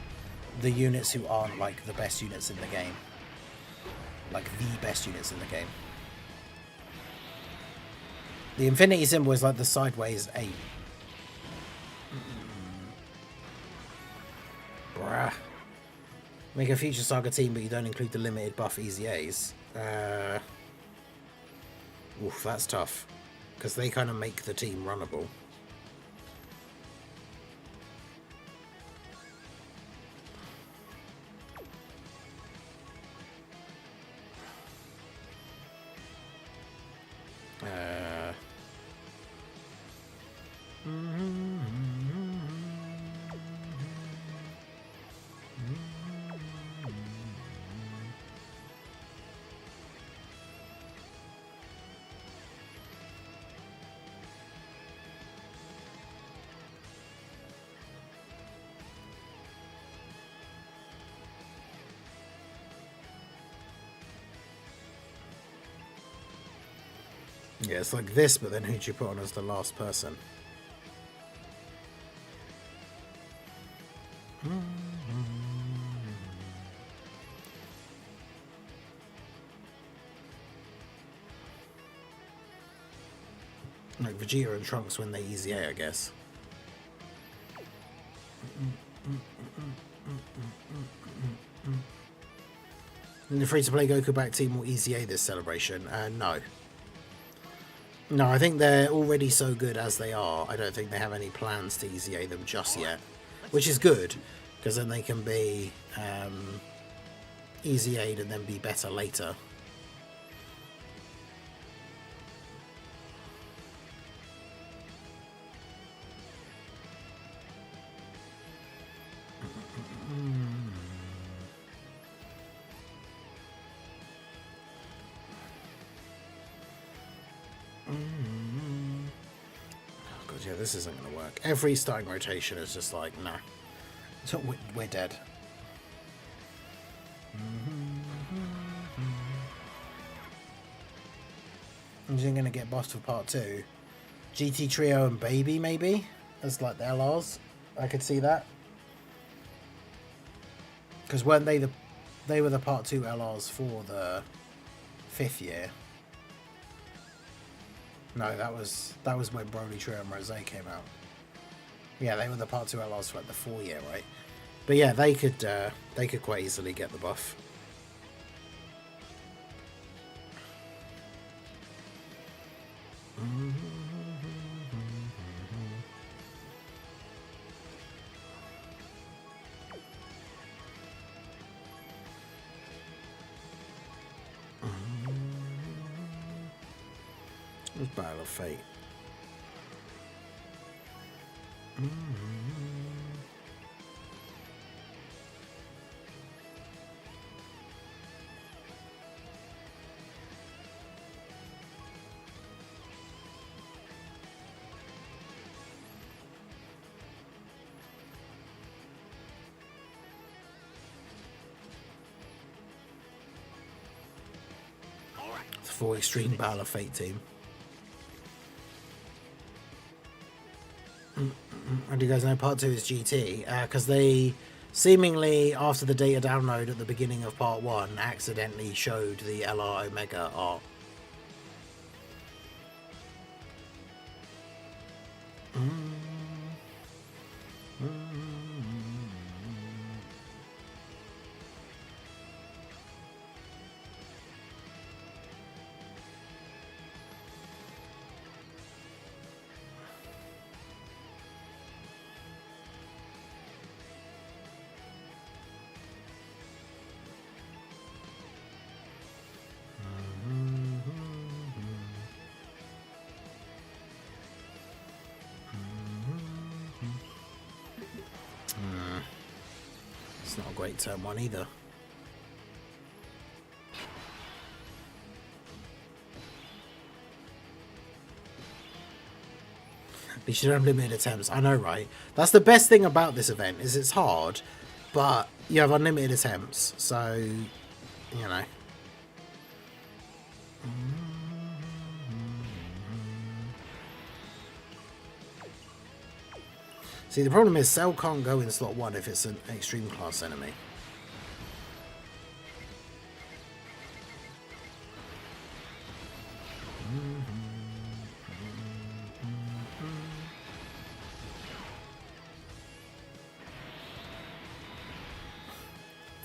the units who aren't like the best units in the game. Like the best units in the game. The infinity symbol is like the sideways 8. Bruh. Make a future saga team, but you don't include the limited buff easy A's. Oof, that's tough. Because they kind of make the team runnable. Yeah, it's like this, but then who'd you put on as the last person? Like Vegeta and Trunks when they easy A, I guess. And the free-to-play Goku back team will easy A this celebration? No. No, I think they're already so good as they are. I don't think they have any plans to easy A them just yet. Which is good, because then they can be easy A'd and then be better later. Yeah, this isn't going to work. Every starting rotation is just like, nah. So we're dead. Is he going to get bossed for part 2? GT Trio and Baby, maybe? As like the LRs? I could see that. Because weren't they were the part 2 LRs for the 5th year? No, that was when Broly Trio and Rose came out. Yeah, they were the part 2 LRs for like the 4 year, right? But yeah, they could quite easily get the buff. Battle of Fate. The 4 Extreme Battle of Fate team. And do you guys know part 2 is GT? Because they seemingly, after the data download at the beginning of part 1, accidentally showed the LR Omega art. It's not a great turn 1 either. You should have unlimited attempts. I know, right? That's the best thing about this event, is it's hard, but you have unlimited attempts, so, you know. See, the problem is Cell can't go in slot 1 if it's an extreme class enemy.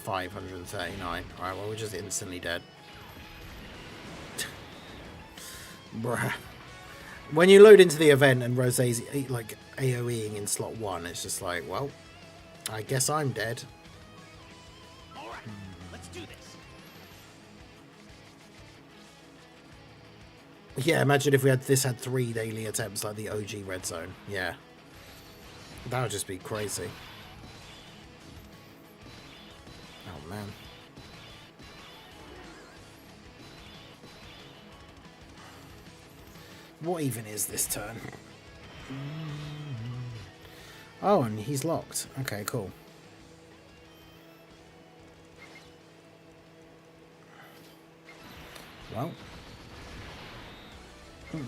$539. Alright, well, we're just instantly dead. Bruh. When you load into the event and Rosé's like AoEing in slot 1, it's just like, well, I guess I'm dead. Alright, let's do this. Yeah, imagine if we had 3 daily attempts like the OG Red Zone. Yeah. That would just be crazy. Oh, man. What even is this turn? Oh, and he's locked. Okay, cool. Well. Your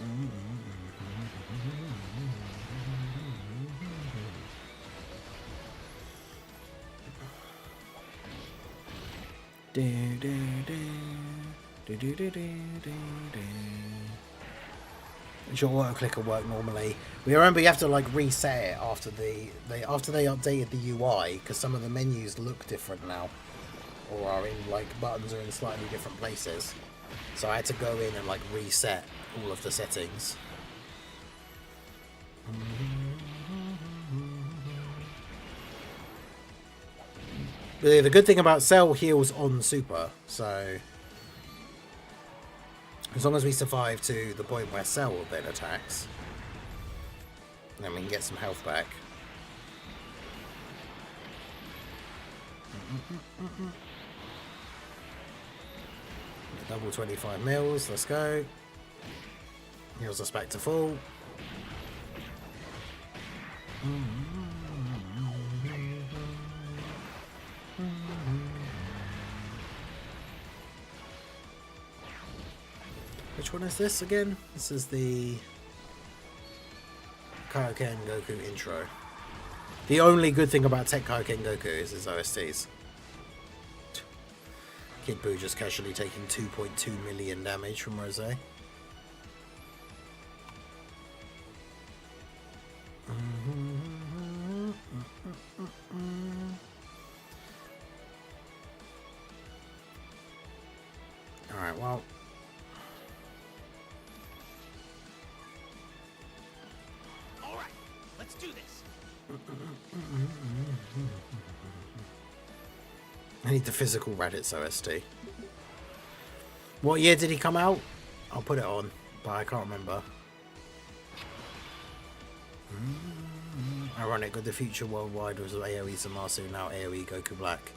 auto clicker work normally. We remember you have to like reset it after after they updated the UI because some of the menus look different now, or are in like buttons are in slightly different places. So I had to go in and like reset all of the settings. But the good thing about Cell heals on super, so as long as we survive to the point where Cell then attacks, then we can get some health back. Double 25 mils, let's go. Heals us back to full. Which one is this again? This is the Kaioken Goku intro. The only good thing about Tech Kaioken Goku is his OSTs. Kid Buu just casually taking 2.2 million damage from Rose. Alright, well. Alright, let's do this. I need the physical Raditz OST. What year did he come out? I'll put it on, but I can't remember. Ironic, with the future worldwide was AoE Zamasu, now AoE Goku Black.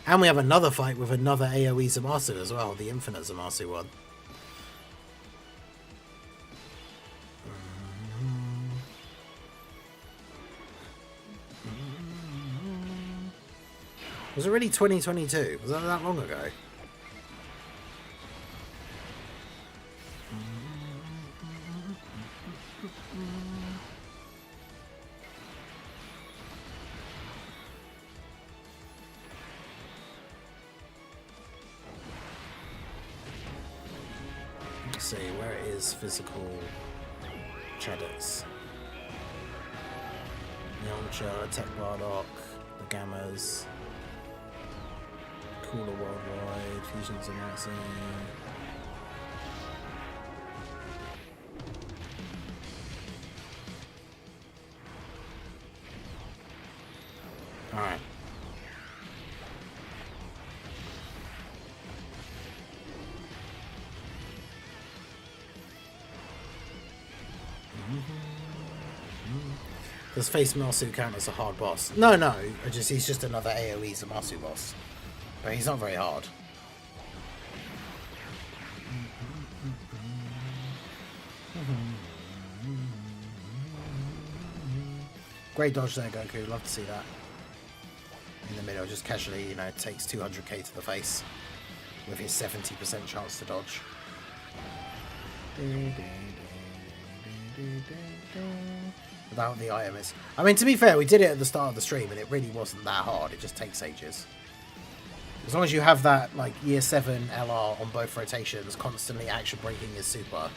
And we have another fight with another AoE Zamasu as well, the Infinite Zamasu one. Was it really 2022? Was that long ago? Let's see, where is physical Chaddits? Yamcha, Tech Bardock, the Gammas. Cooler worldwide, Fusions of Nazi. Alright. Does Face Masu count as a hard boss? No, he's just another AoE Zamasu boss. But he's not very hard. Great dodge there, Goku. Love to see that. In the middle, just casually, you know, takes 200k to the face with his 70% chance to dodge. Without the IMS. I mean, to be fair, we did it at the start of the stream and it really wasn't that hard. It just takes ages. As long as you have that, like, year 7 LR on both rotations, constantly action breaking his super,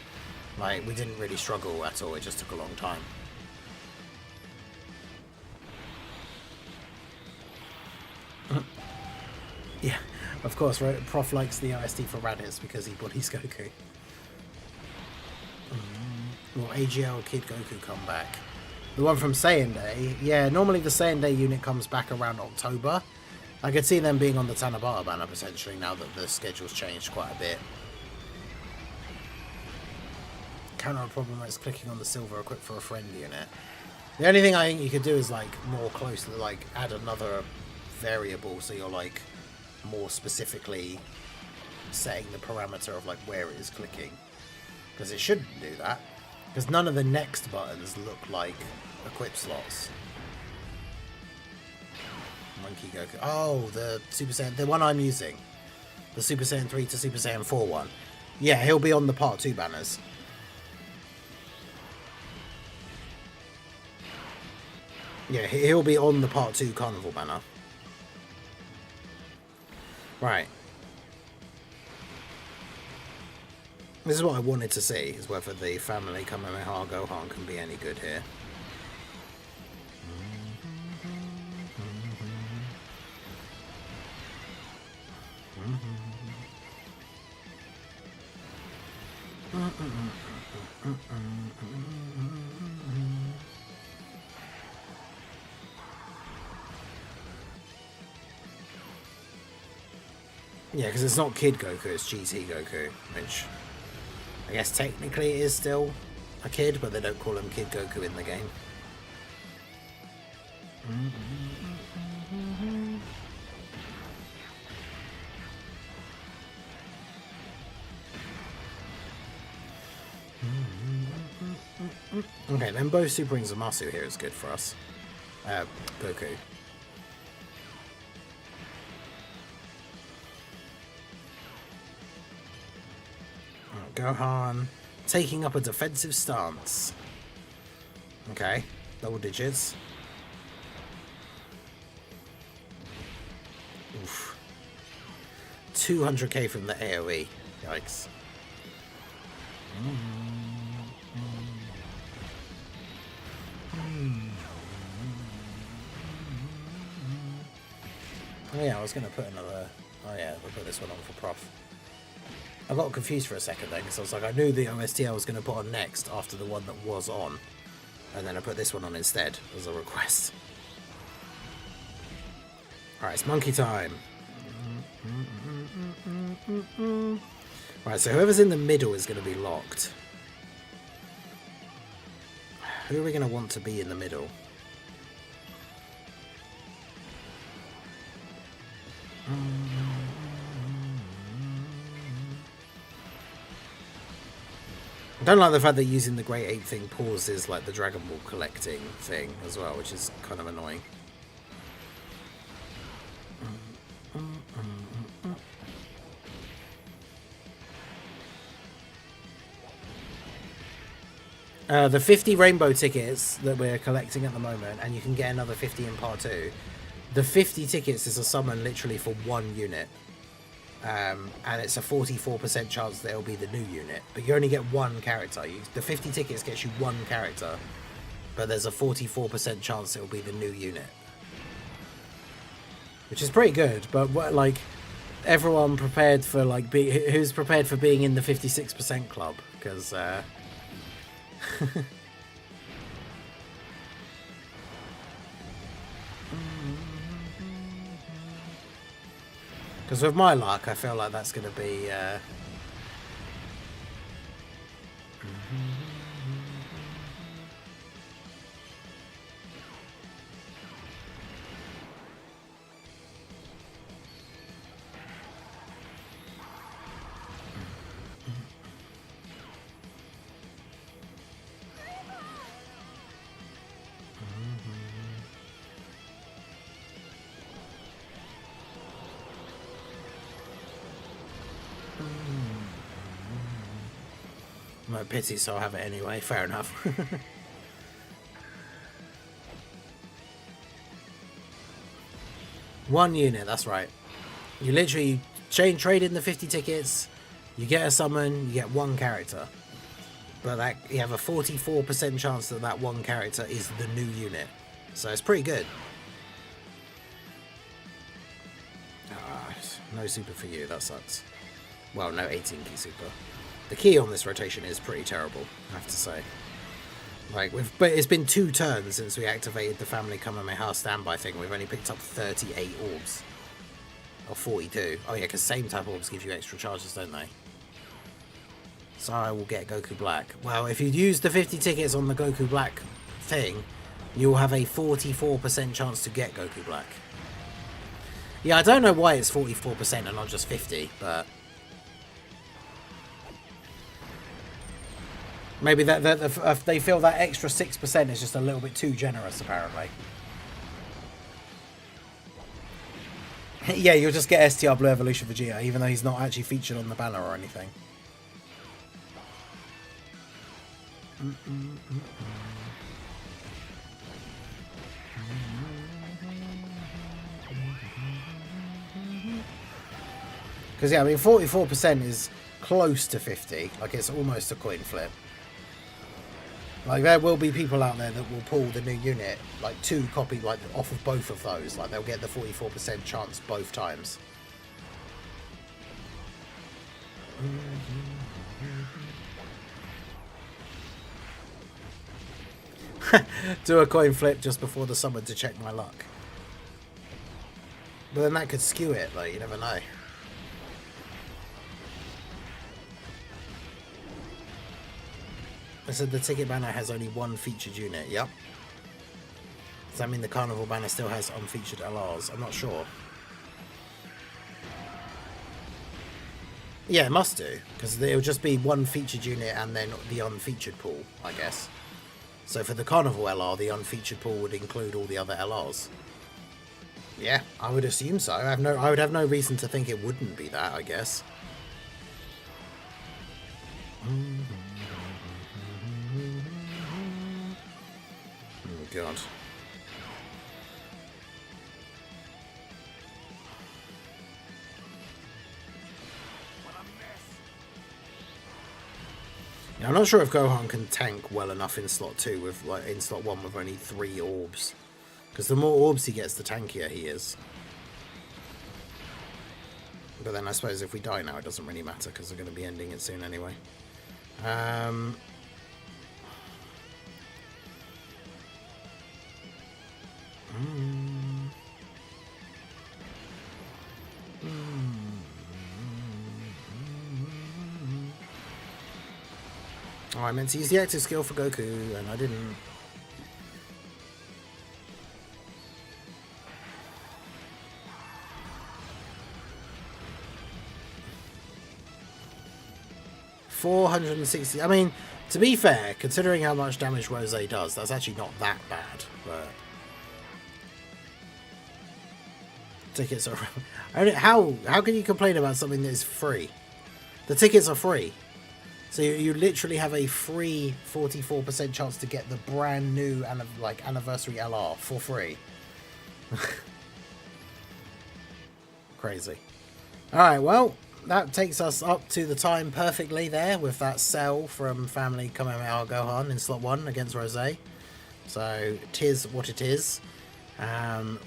like, we didn't really struggle at all, it just took a long time. Yeah, of course, right? Prof likes the OST for Raditz because he bodies Goku. Will AGL Kid Goku come back? The one from Saiyan Day? Yeah, normally the Saiyan Day unit comes back around October. I could see them being on the Tanabata banner potentially now that the schedule's changed quite a bit. Counter problem is clicking on the silver equip for a friend unit. The only thing I think you could do is like more closely, like add another variable so you're like more specifically setting the parameter of like where it is clicking. Because it shouldn't do that. Because none of the next buttons look like equip slots. Monkey Goku. Oh, the Super Saiyan, the one I'm using. The Super Saiyan 3 to Super Saiyan 4 one. Yeah, he'll be on the Part 2 banners. Yeah, he'll be on the Part 2 Carnival banner. Right. This is what I wanted to see, is whether the family Kamehameha Gohan can be any good here. Yeah, because it's not Kid Goku, it's GT Goku, which I guess technically it is still a kid, but they don't call him Kid Goku in the game. Okay, then both Super and Zamasu here is good for us. Goku. Gohan taking up a defensive stance. Okay, double digits. Oof. 200k from the AoE. Yikes. Oh yeah, I was going to put another... Oh yeah, we'll put this one on for Prof. I got confused for a second then, because I was like, I knew the OST I was going to put on next after the one that was on. And then I put this one on instead as a request. Alright, it's monkey time. Right, so whoever's in the middle is going to be locked. Who are we going to want to be in the middle? I don't like the fact that using the Great Ape thing pauses like the Dragon Ball collecting thing as well, which is kind of annoying. The 50 rainbow tickets that we're collecting at the moment, and you can get another 50 in part 2. The 50 tickets is a summon literally for one unit. And it's a 44% chance that it'll be the new unit. But you only get one character. The 50 tickets gets you one character. But there's a 44% chance it'll be the new unit. Which is pretty good. But what, like, everyone prepared for, like, who's prepared for being in the 56% club? Because, because with my luck, I feel like that's going to be... My pity, so I'll have it anyway. Fair enough. One unit, that's right. You literally trade in the 50 tickets, you get a summon, you get one character. But that you have a 44% chance that that one character is the new unit. So it's pretty good. No super for you, that sucks. Well, no 18 key super. The key on this rotation is pretty terrible, I have to say. Like, but it's been 2 turns since we activated the Family Kamehameha standby thing. We've only picked up 38 orbs. Or 42. Oh yeah, because same type orbs give you extra charges, don't they? So I will get Goku Black. Well, if you use the 50 tickets on the Goku Black thing, you'll have a 44% chance to get Goku Black. Yeah, I don't know why it's 44% and not just 50, but... maybe that they feel that extra 6% is just a little bit too generous, apparently. Yeah, you'll just get STR Blue Evolution Vegeta, even though he's not actually featured on the banner or anything. Because, yeah, I mean, 44% is close to 50. Like, it's almost a coin flip. Like, there will be people out there that will pull the new unit, like, 2 copy, like, off of both of those. Like, they'll get the 44% chance both times. Do a coin flip just before the summon to check my luck. But then that could skew it, like, you never know. I said the ticket banner has only 1 featured unit. Yep. Does that mean the carnival banner still has unfeatured LRs? I'm not sure. Yeah, it must do, because it'll just be 1 featured unit and then the unfeatured pool, I guess. So for the carnival LR, the unfeatured pool would include all the other LRs. Yeah, I would assume so. I would have no reason to think it wouldn't be that, I guess. Oh god. Yeah, I'm not sure if Gohan can tank well enough in slot 2 with, like, in slot 1 with only 3 orbs. Because the more orbs he gets, the tankier he is. But then I suppose if we die now, it doesn't really matter because we're going to be ending it soon anyway. Oh, I meant to use the active skill for Goku, and I didn't. $460. I mean, to be fair, considering how much damage Rose does, that's actually not that bad. But tickets are. How can you complain about something that is free? The tickets are free. So you literally have a free 44% chance to get the brand new and like anniversary LR for free. Crazy. All right, well, that takes us up to the time perfectly there with that sell from Family Kamehameha Gohan in slot 1 against Rose. So tis what it is.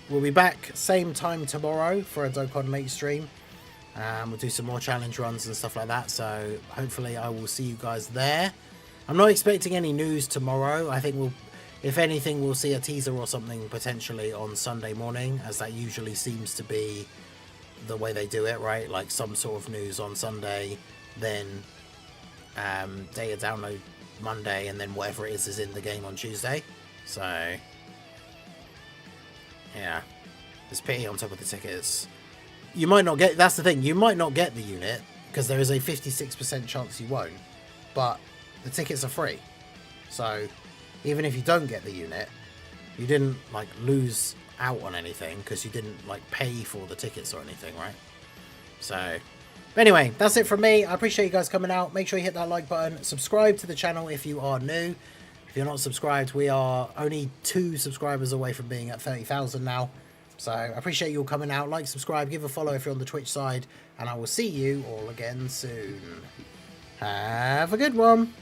We'll be back same time tomorrow for a Dokkan late stream. We'll do some more challenge runs and stuff like that, so hopefully I will see you guys there. I'm not expecting any news tomorrow. I think if anything, we'll see a teaser or something potentially on Sunday morning, as that usually seems to be the way they do it, right? Like some sort of news on Sunday, then data download Monday, and then whatever it is in the game on Tuesday. So yeah, there's pity on top of the tickets. You might not get, that's the thing, you might not get the unit, because there is a 56% chance you won't, but the tickets are free. So, even if you don't get the unit, you didn't, like, lose out on anything, because you didn't, like, pay for the tickets or anything, right? So, anyway, that's it from me. I appreciate you guys coming out. Make sure you hit that like button. Subscribe to the channel if you are new. If you're not subscribed, we are only 2 subscribers away from being at 30,000 now. So I appreciate you all coming out. Like, subscribe, give a follow if you're on the Twitch side, and I will see you all again soon. Have a good one.